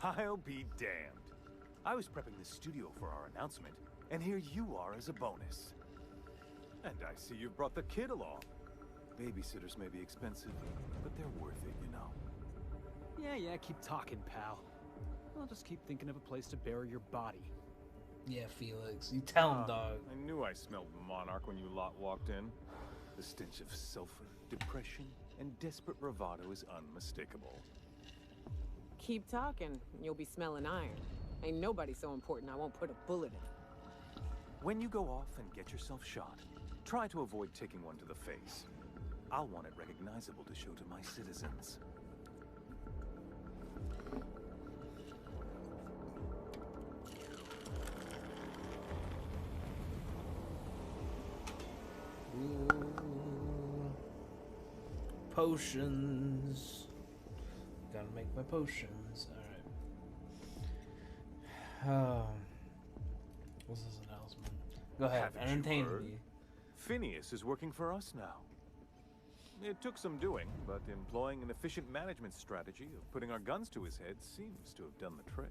I'll be damned. I was prepping the studio for our announcement, and here you are as a bonus. And I see you've brought the kid along. Babysitters may be expensive, but they're worth it, you know.
Yeah, keep talking, pal. I'll just keep thinking of a place to bury your body.
Yeah, Felix. You tell him, dog.
I knew I smelled Monarch when you lot walked in. The stench of sulfur, depression, and desperate bravado is unmistakable.
Keep talking, you'll be smelling iron. Ain't nobody so important I won't put a bullet in.
When you go off and get yourself shot, try to avoid taking one to the face. I'll want it recognizable to show to my citizens.
Ooh. Potions. Gotta make my potions. Alright. What's this announcement? Go ahead,
Haven't you
entertain
heard?
me.
Phineas is working for us now. It took some doing, but employing an efficient management strategy of putting our guns to his head seems to have done the trick.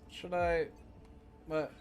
Should I... What?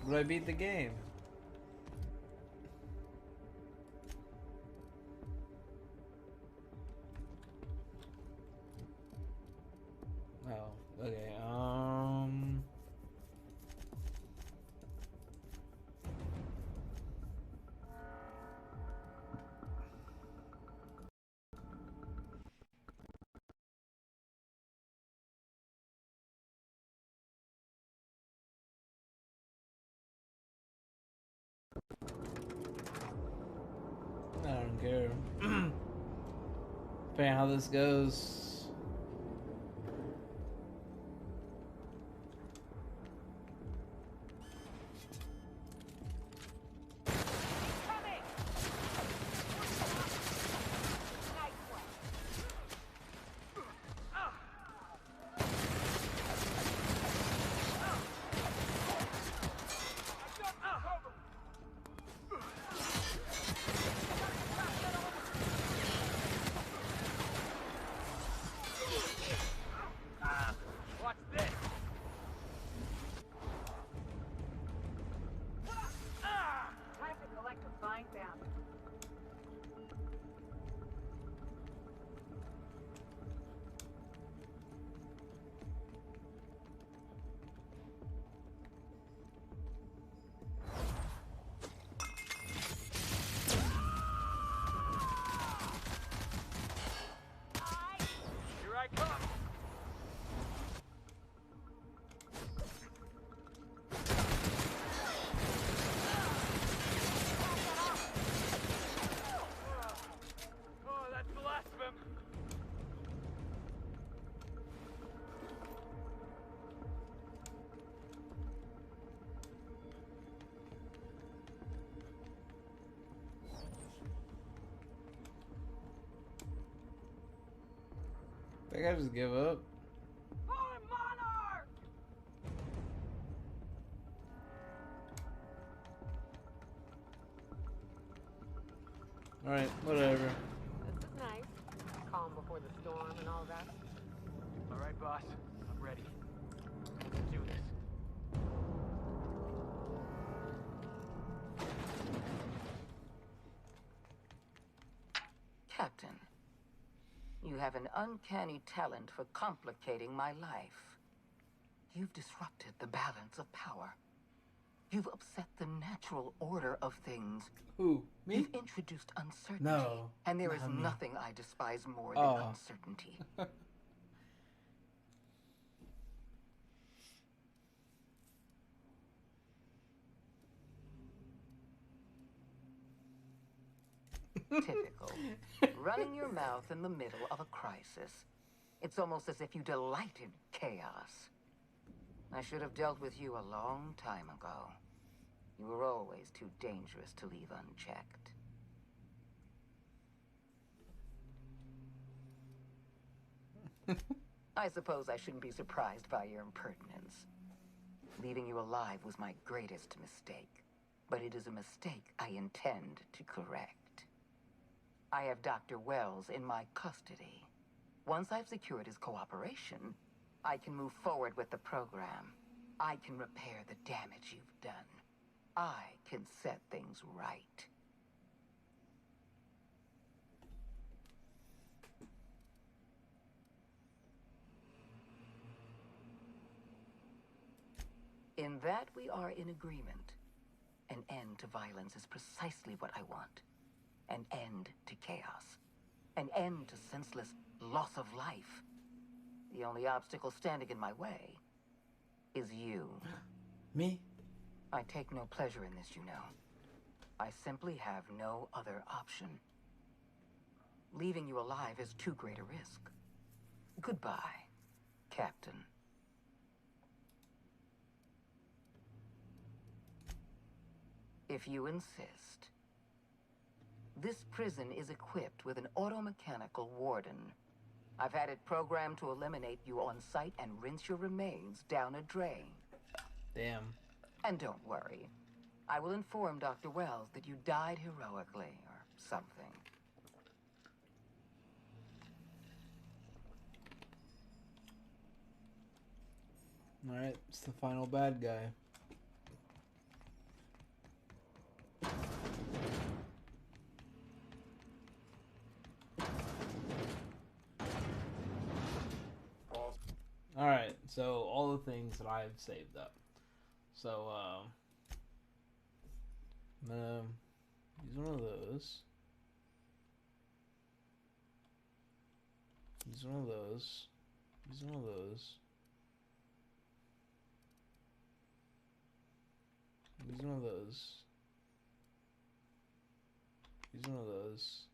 Did I beat the game? Oh, okay. I don't care. Depending on how this goes. Think I just give up? Alright, whatever.
This is nice. Calm before the storm and all that.
All right, boss. I'm ready. Let's do this.
Captain, you have an uncanny talent for complicating my life. You've disrupted the balance of power. You've upset the natural order of things.
Who? Me?
You've introduced uncertainty.
No,
and there is
not me.
nothing I despise more than
Oh.
uncertainty. Typical. Running your mouth in the middle of a crisis. It's almost as if you delighted chaos. I should have dealt with you a long time ago. You were always too dangerous to leave unchecked. I suppose I shouldn't be surprised by your impertinence. Leaving you alive was my greatest mistake. But it is a mistake I intend to correct. I have Dr. Wells in my custody. Once I've secured his cooperation, I can move forward with the program. I can repair the damage you've done. I can set things right. In that we are in agreement. An end to violence is precisely what I want. An end to chaos. An end to senseless loss of life. The only obstacle standing in my way is you.
Me?
I take no pleasure in this, you know. I simply have no other option. Leaving you alive is too great a risk. Goodbye, Captain. If you insist. This prison is equipped with an automechanical warden. I've had it programmed to eliminate you on sight and rinse your remains down a drain.
Damn.
And don't worry. I will inform Dr. Wells that you died heroically, or something.
Alright, it's the final bad guy. Alright, so all the things that I've saved up. So, I'm gonna use one of those. Use one of those. Use one of those. Use one of those. Use one of those.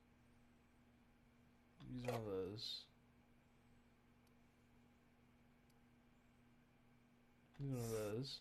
Use one of those. Use one of those.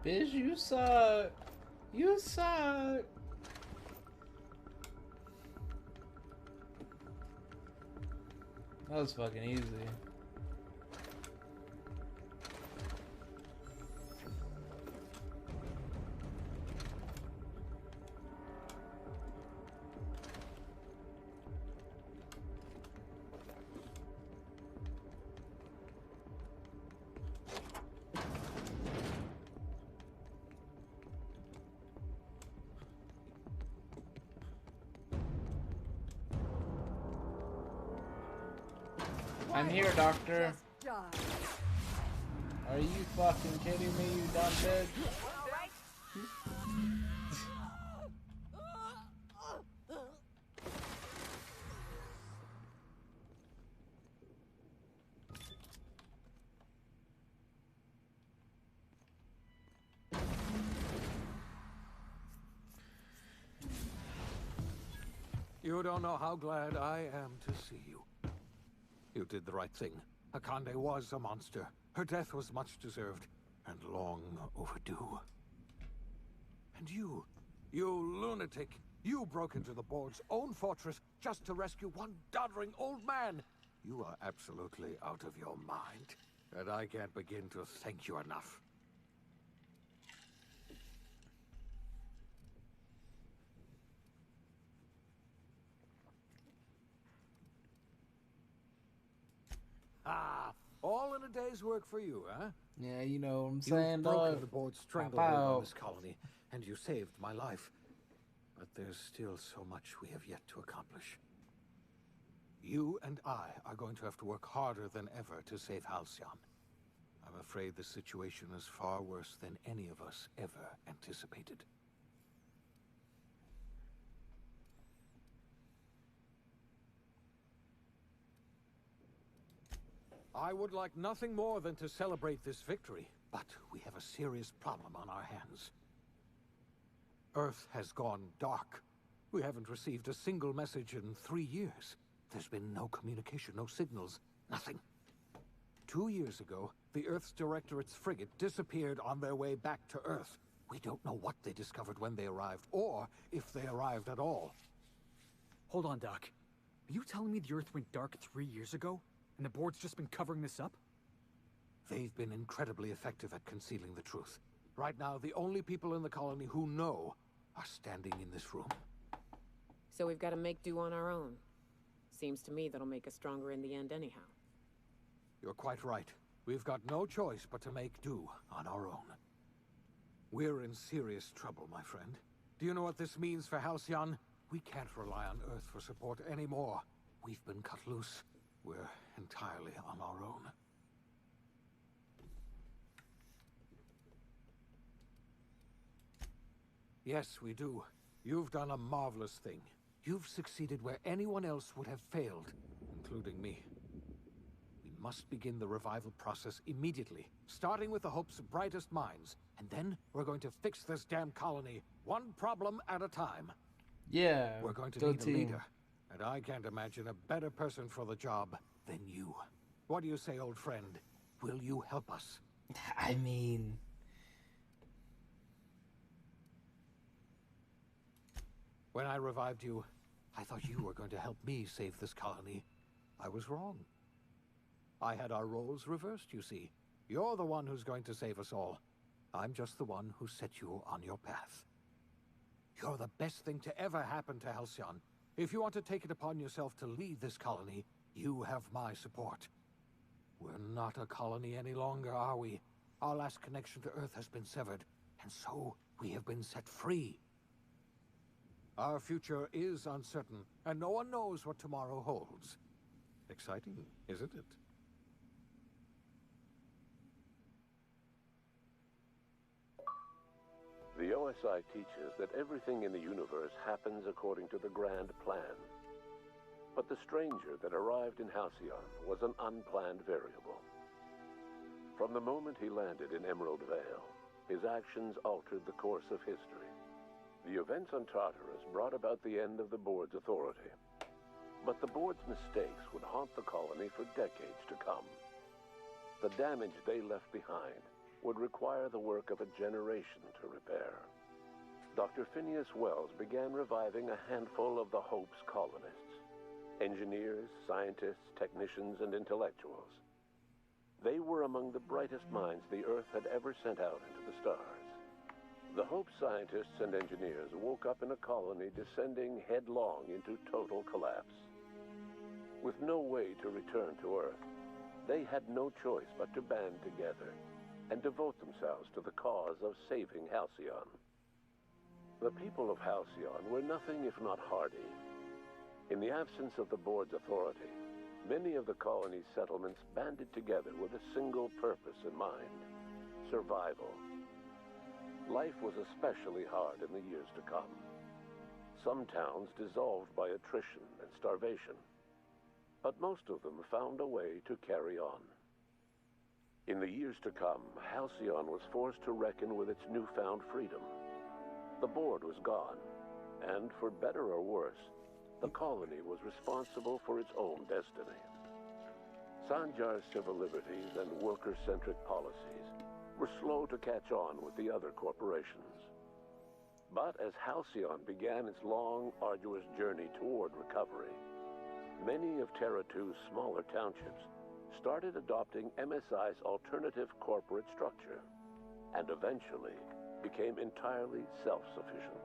Bitch, you suck. You suck. That was fucking easy. I'm here, doctor. Are you fucking kidding me, you dumb bitch?
You don't know how glad I am to see you. You did the right thing. Akande was a monster. Her death was much deserved, and long overdue. And you lunatic, you broke into the board's own fortress just to rescue one doddering old man. You are absolutely out of your mind, and I can't begin to thank you enough. Ah, all in a day's work for you, huh?
Yeah, you know what I'm saying,
You've broken
dog.
the board's stranglehold on this colony, and you saved my life. But there's still so much we have yet to accomplish. You and I are going to have to work harder than ever to save Halcyon. I'm afraid the situation is far worse than any of us ever anticipated. I would like nothing more than to celebrate this victory, but we have a serious problem on our hands. Earth has gone dark. We haven't received a single message in 3 years. There's been no communication, no signals, nothing. 2 years ago, the Earth's Directorate's frigate disappeared on their way back to Earth. We don't know what they discovered when they arrived, or if they arrived at all.
Hold on, Doc. Are you telling me the Earth went dark 3 years ago? And the board's just been covering this up?
They've been incredibly effective at concealing the truth. Right now, the only people in the colony who know are standing in this room.
So we've got to make do on our own. Seems to me that'll make us stronger in the end anyhow.
You're quite right. We've got no choice but to make do on our own. We're in serious trouble, my friend. Do you know what this means for Halcyon? We can't rely on Earth for support anymore. We've been cut loose. We're entirely on our own. Yes, we do. You've done a marvelous thing. You've succeeded where anyone else would have failed, including me. We must begin the revival process immediately, starting with the Hope's brightest minds. And then we're going to fix this damn colony, one problem at a time.
Yeah,
we're going to
go
need
team.
a leader, and I can't imagine a better person for the job than you. What do you say, old friend? Will you help us?
I mean...
When I revived you, I thought you were going to help me save this colony. I was wrong. I had our roles reversed, you see. You're the one who's going to save us all. I'm just the one who set you on your path. You're the best thing to ever happen to Halcyon. If you want to take it upon yourself to lead this colony, you have my support. We're not a colony any longer, are we? Our last connection to Earth has been severed, and so we have been set free. Our future is uncertain, and no one knows what tomorrow holds. Exciting, isn't it?
The OSI teaches that everything in the universe happens according to the grand plan. But the stranger that arrived in Halcyon was an unplanned variable. From the moment he landed in Emerald Vale, his actions altered the course of history. The events on Tartarus brought about the end of the board's authority. But the board's mistakes would haunt the colony for decades to come. The damage they left behind would require the work of a generation to repair. Dr. Phineas Wells began reviving a handful of the Hope's colonists. Engineers, scientists, technicians, and intellectuals. They were among the brightest minds the Earth had ever sent out into the stars. The Hope scientists and engineers woke up in a colony descending headlong into total collapse. With no way to return to Earth, they had no choice but to band together and devote themselves to the cause of saving Halcyon. The people of Halcyon were nothing if not hardy. In the absence of the board's authority, many of the colony's settlements banded together with a single purpose in mind: survival. Life was especially hard in the years to come. Some towns dissolved by attrition and starvation, but most of them found a way to carry on. In the years to come, Halcyon was forced to reckon with its newfound freedom. The board was gone, and for better or worse, the colony was responsible for its own destiny. Sanjar's civil liberties and worker-centric policies were slow to catch on with the other corporations. But as Halcyon began its long, arduous journey toward recovery, many of Terra 2's smaller townships started adopting MSI's alternative corporate structure, and eventually became entirely self-sufficient.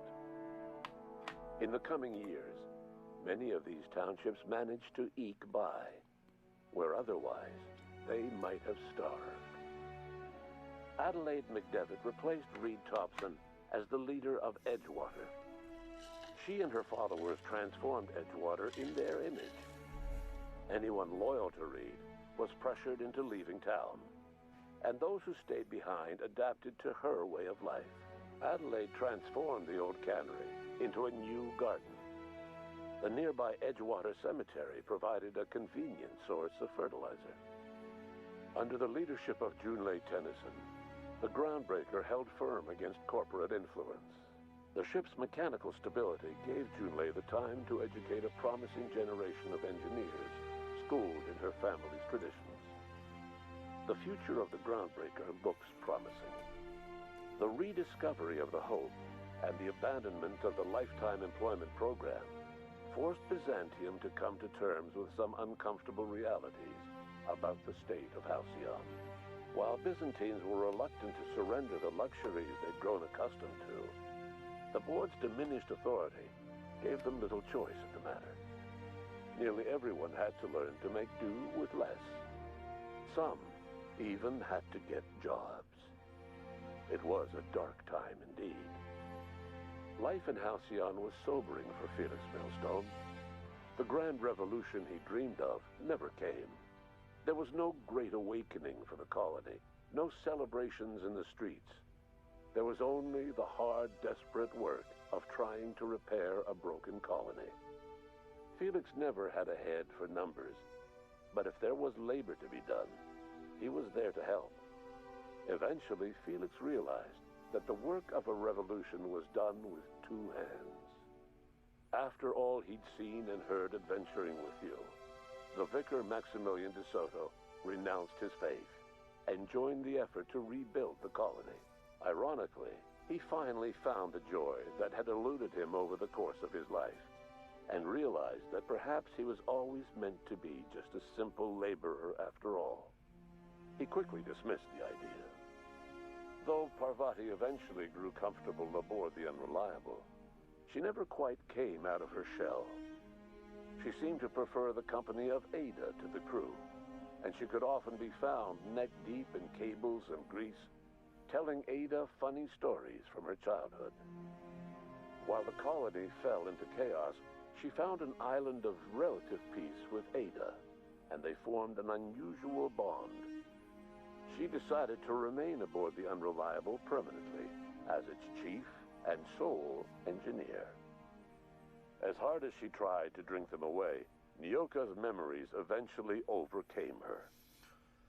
In the coming years, many of these townships managed to eke by, where otherwise they might have starved. Adelaide McDevitt replaced Reed Thompson as the leader of Edgewater. She and her followers transformed Edgewater in their image. Anyone loyal to Reed was pressured into leaving town, and those who stayed behind adapted to her way of life. Adelaide transformed the old cannery into a new garden. The nearby Edgewater Cemetery provided a convenient source of fertilizer. Under the leadership of Junlei Tennyson, the Groundbreaker held firm against corporate influence. The ship's mechanical stability gave Junlei the time to educate a promising generation of engineers schooled in her family's traditions. The future of the Groundbreaker looks promising. The rediscovery of the Hope and the abandonment of the Lifetime Employment Program forced Byzantium to come to terms with some uncomfortable realities about the state of Halcyon. While Byzantines were reluctant to surrender the luxuries they'd grown accustomed to, the board's diminished authority gave them little choice in the matter. nearly everyone had to learn to make do with less. Some even had to get jobs. It was a dark time indeed. Life in Halcyon was sobering for Felix Millstone. The grand revolution he dreamed of never came. There was no great awakening for the colony, no celebrations in the streets. There was only the hard, desperate work of trying to repair a broken colony. Felix never had a head for numbers, but if there was labor to be done, he was there to help. Eventually, Felix realized that the work of a revolution was done with two hands. After all he'd seen and heard adventuring with you, the vicar Maximilian de Soto renounced his faith and joined the effort to rebuild the colony. Ironically, he finally found the joy that had eluded him over the course of his life, and realized that perhaps he was always meant to be just a simple laborer after all. He quickly dismissed the idea. Though Parvati eventually grew comfortable aboard the Unreliable, she never quite came out of her shell. She seemed to prefer the company of Ada to the crew, and she could often be found neck-deep in cables and grease, telling Ada funny stories from her childhood. While the colony fell into chaos, she found an island of relative peace with Ada, and they formed an unusual bond. She decided to remain aboard the Unreliable permanently as its chief and sole engineer. As hard as she tried to drink them away, Nyoka's memories eventually overcame her.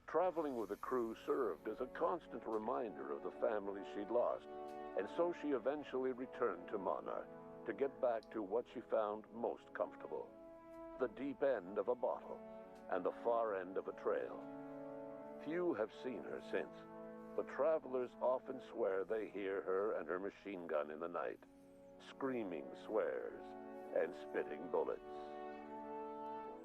Traveling with the crew served as a constant reminder of the family she'd lost, and so she eventually returned to Monarch to get back to what she found most comfortable: the deep end of a bottle and the far end of a trail. Few have seen her since, but travelers often swear they hear her and her machine gun in the night, screaming swears and spitting bullets.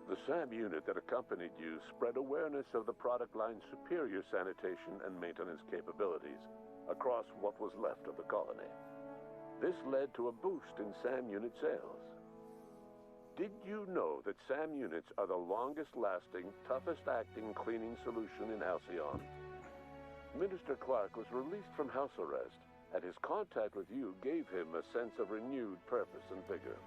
The SAM unit that accompanied you spread awareness of the product line's superior sanitation and maintenance capabilities across what was left of the colony. This led to a boost in SAM unit sales. Did you know that SAM units are the longest-lasting, toughest-acting cleaning solution in Halcyon? Minister Clark was released from house arrest, and his contact with you gave him a sense of renewed purpose and vigor.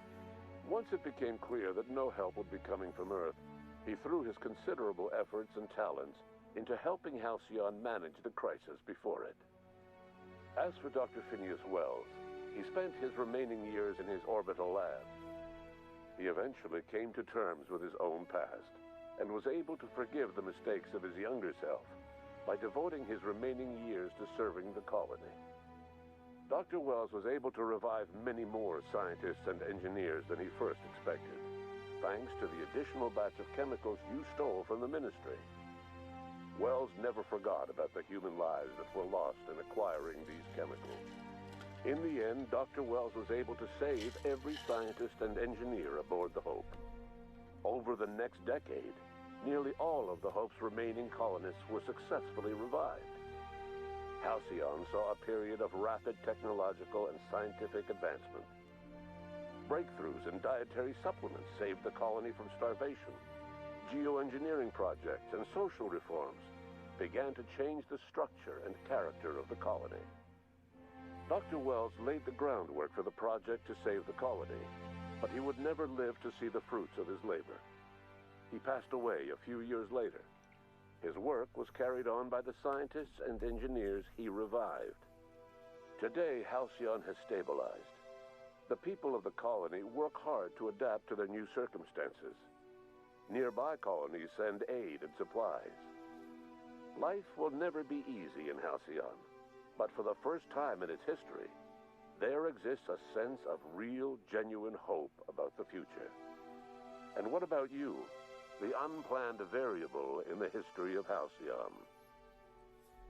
Once it became clear that no help would be coming from Earth, he threw his considerable efforts and talents into helping Halcyon manage the crisis before it. As for Dr. Phineas Wells, he spent his remaining years in his orbital lab. He eventually came to terms with his own past and was able to forgive the mistakes of his younger self by devoting his remaining years to serving the colony. Dr. Wells was able to revive many more scientists and engineers than he first expected, thanks to the additional batch of chemicals you stole from the Ministry. Wells never forgot about the human lives that were lost in acquiring these chemicals. In the end, Dr. Wells was able to save every scientist and engineer aboard the Hope. Over the next decade, nearly all of the Hope's remaining colonists were successfully revived. Halcyon saw a period of rapid technological and scientific advancement. Breakthroughs in dietary supplements saved the colony from starvation. Geoengineering projects and social reforms began to change the structure and character of the colony. Dr. Wells laid the groundwork for the project to save the colony, but he would never live to see the fruits of his labor. He passed away a few years later. His work was carried on by the scientists and engineers he revived. Today, Halcyon has stabilized. The people of the colony work hard to adapt to their new circumstances. Nearby colonies send aid and supplies. Life will never be easy in Halcyon, but for the first time in its history, there exists a sense of real, genuine hope about the future. And what about you? The unplanned variable in the history of Halcyon.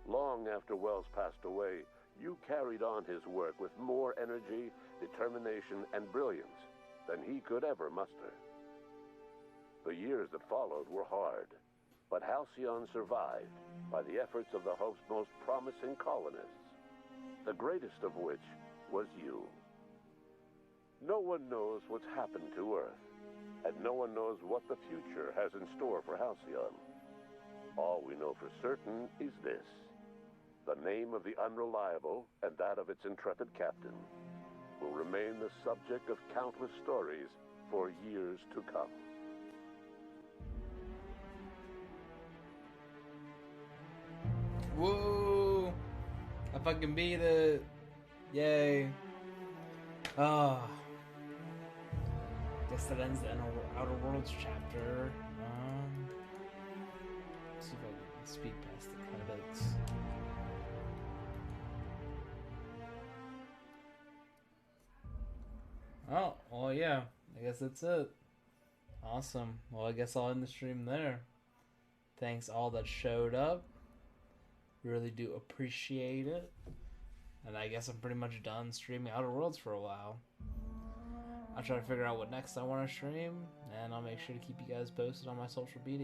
Long after Wells passed away, you carried on his work with more energy, determination, and brilliance than he could ever muster. The years that followed were hard, but Halcyon survived by the efforts of the Hope's most promising colonists, the greatest of which was you. No one knows what's happened to Earth, and no one knows what the future has in store for Halcyon. All we know for certain is this: the name of the Unreliable and that of its intrepid captain will remain the subject of countless stories for years to come.
Woo! I fucking beat it! Yay! Ah. Guess that ends the Outer Worlds chapter. Let's see if I can speed past the credits. Oh, well, yeah. I guess that's it. Awesome. Well, I guess I'll end the stream there. Thanks all that showed up. Really do appreciate it. And I guess I'm pretty much done streaming Outer Worlds for a while. I'll try to figure out what next I want to stream, and I'll make sure to keep you guys posted on my social media.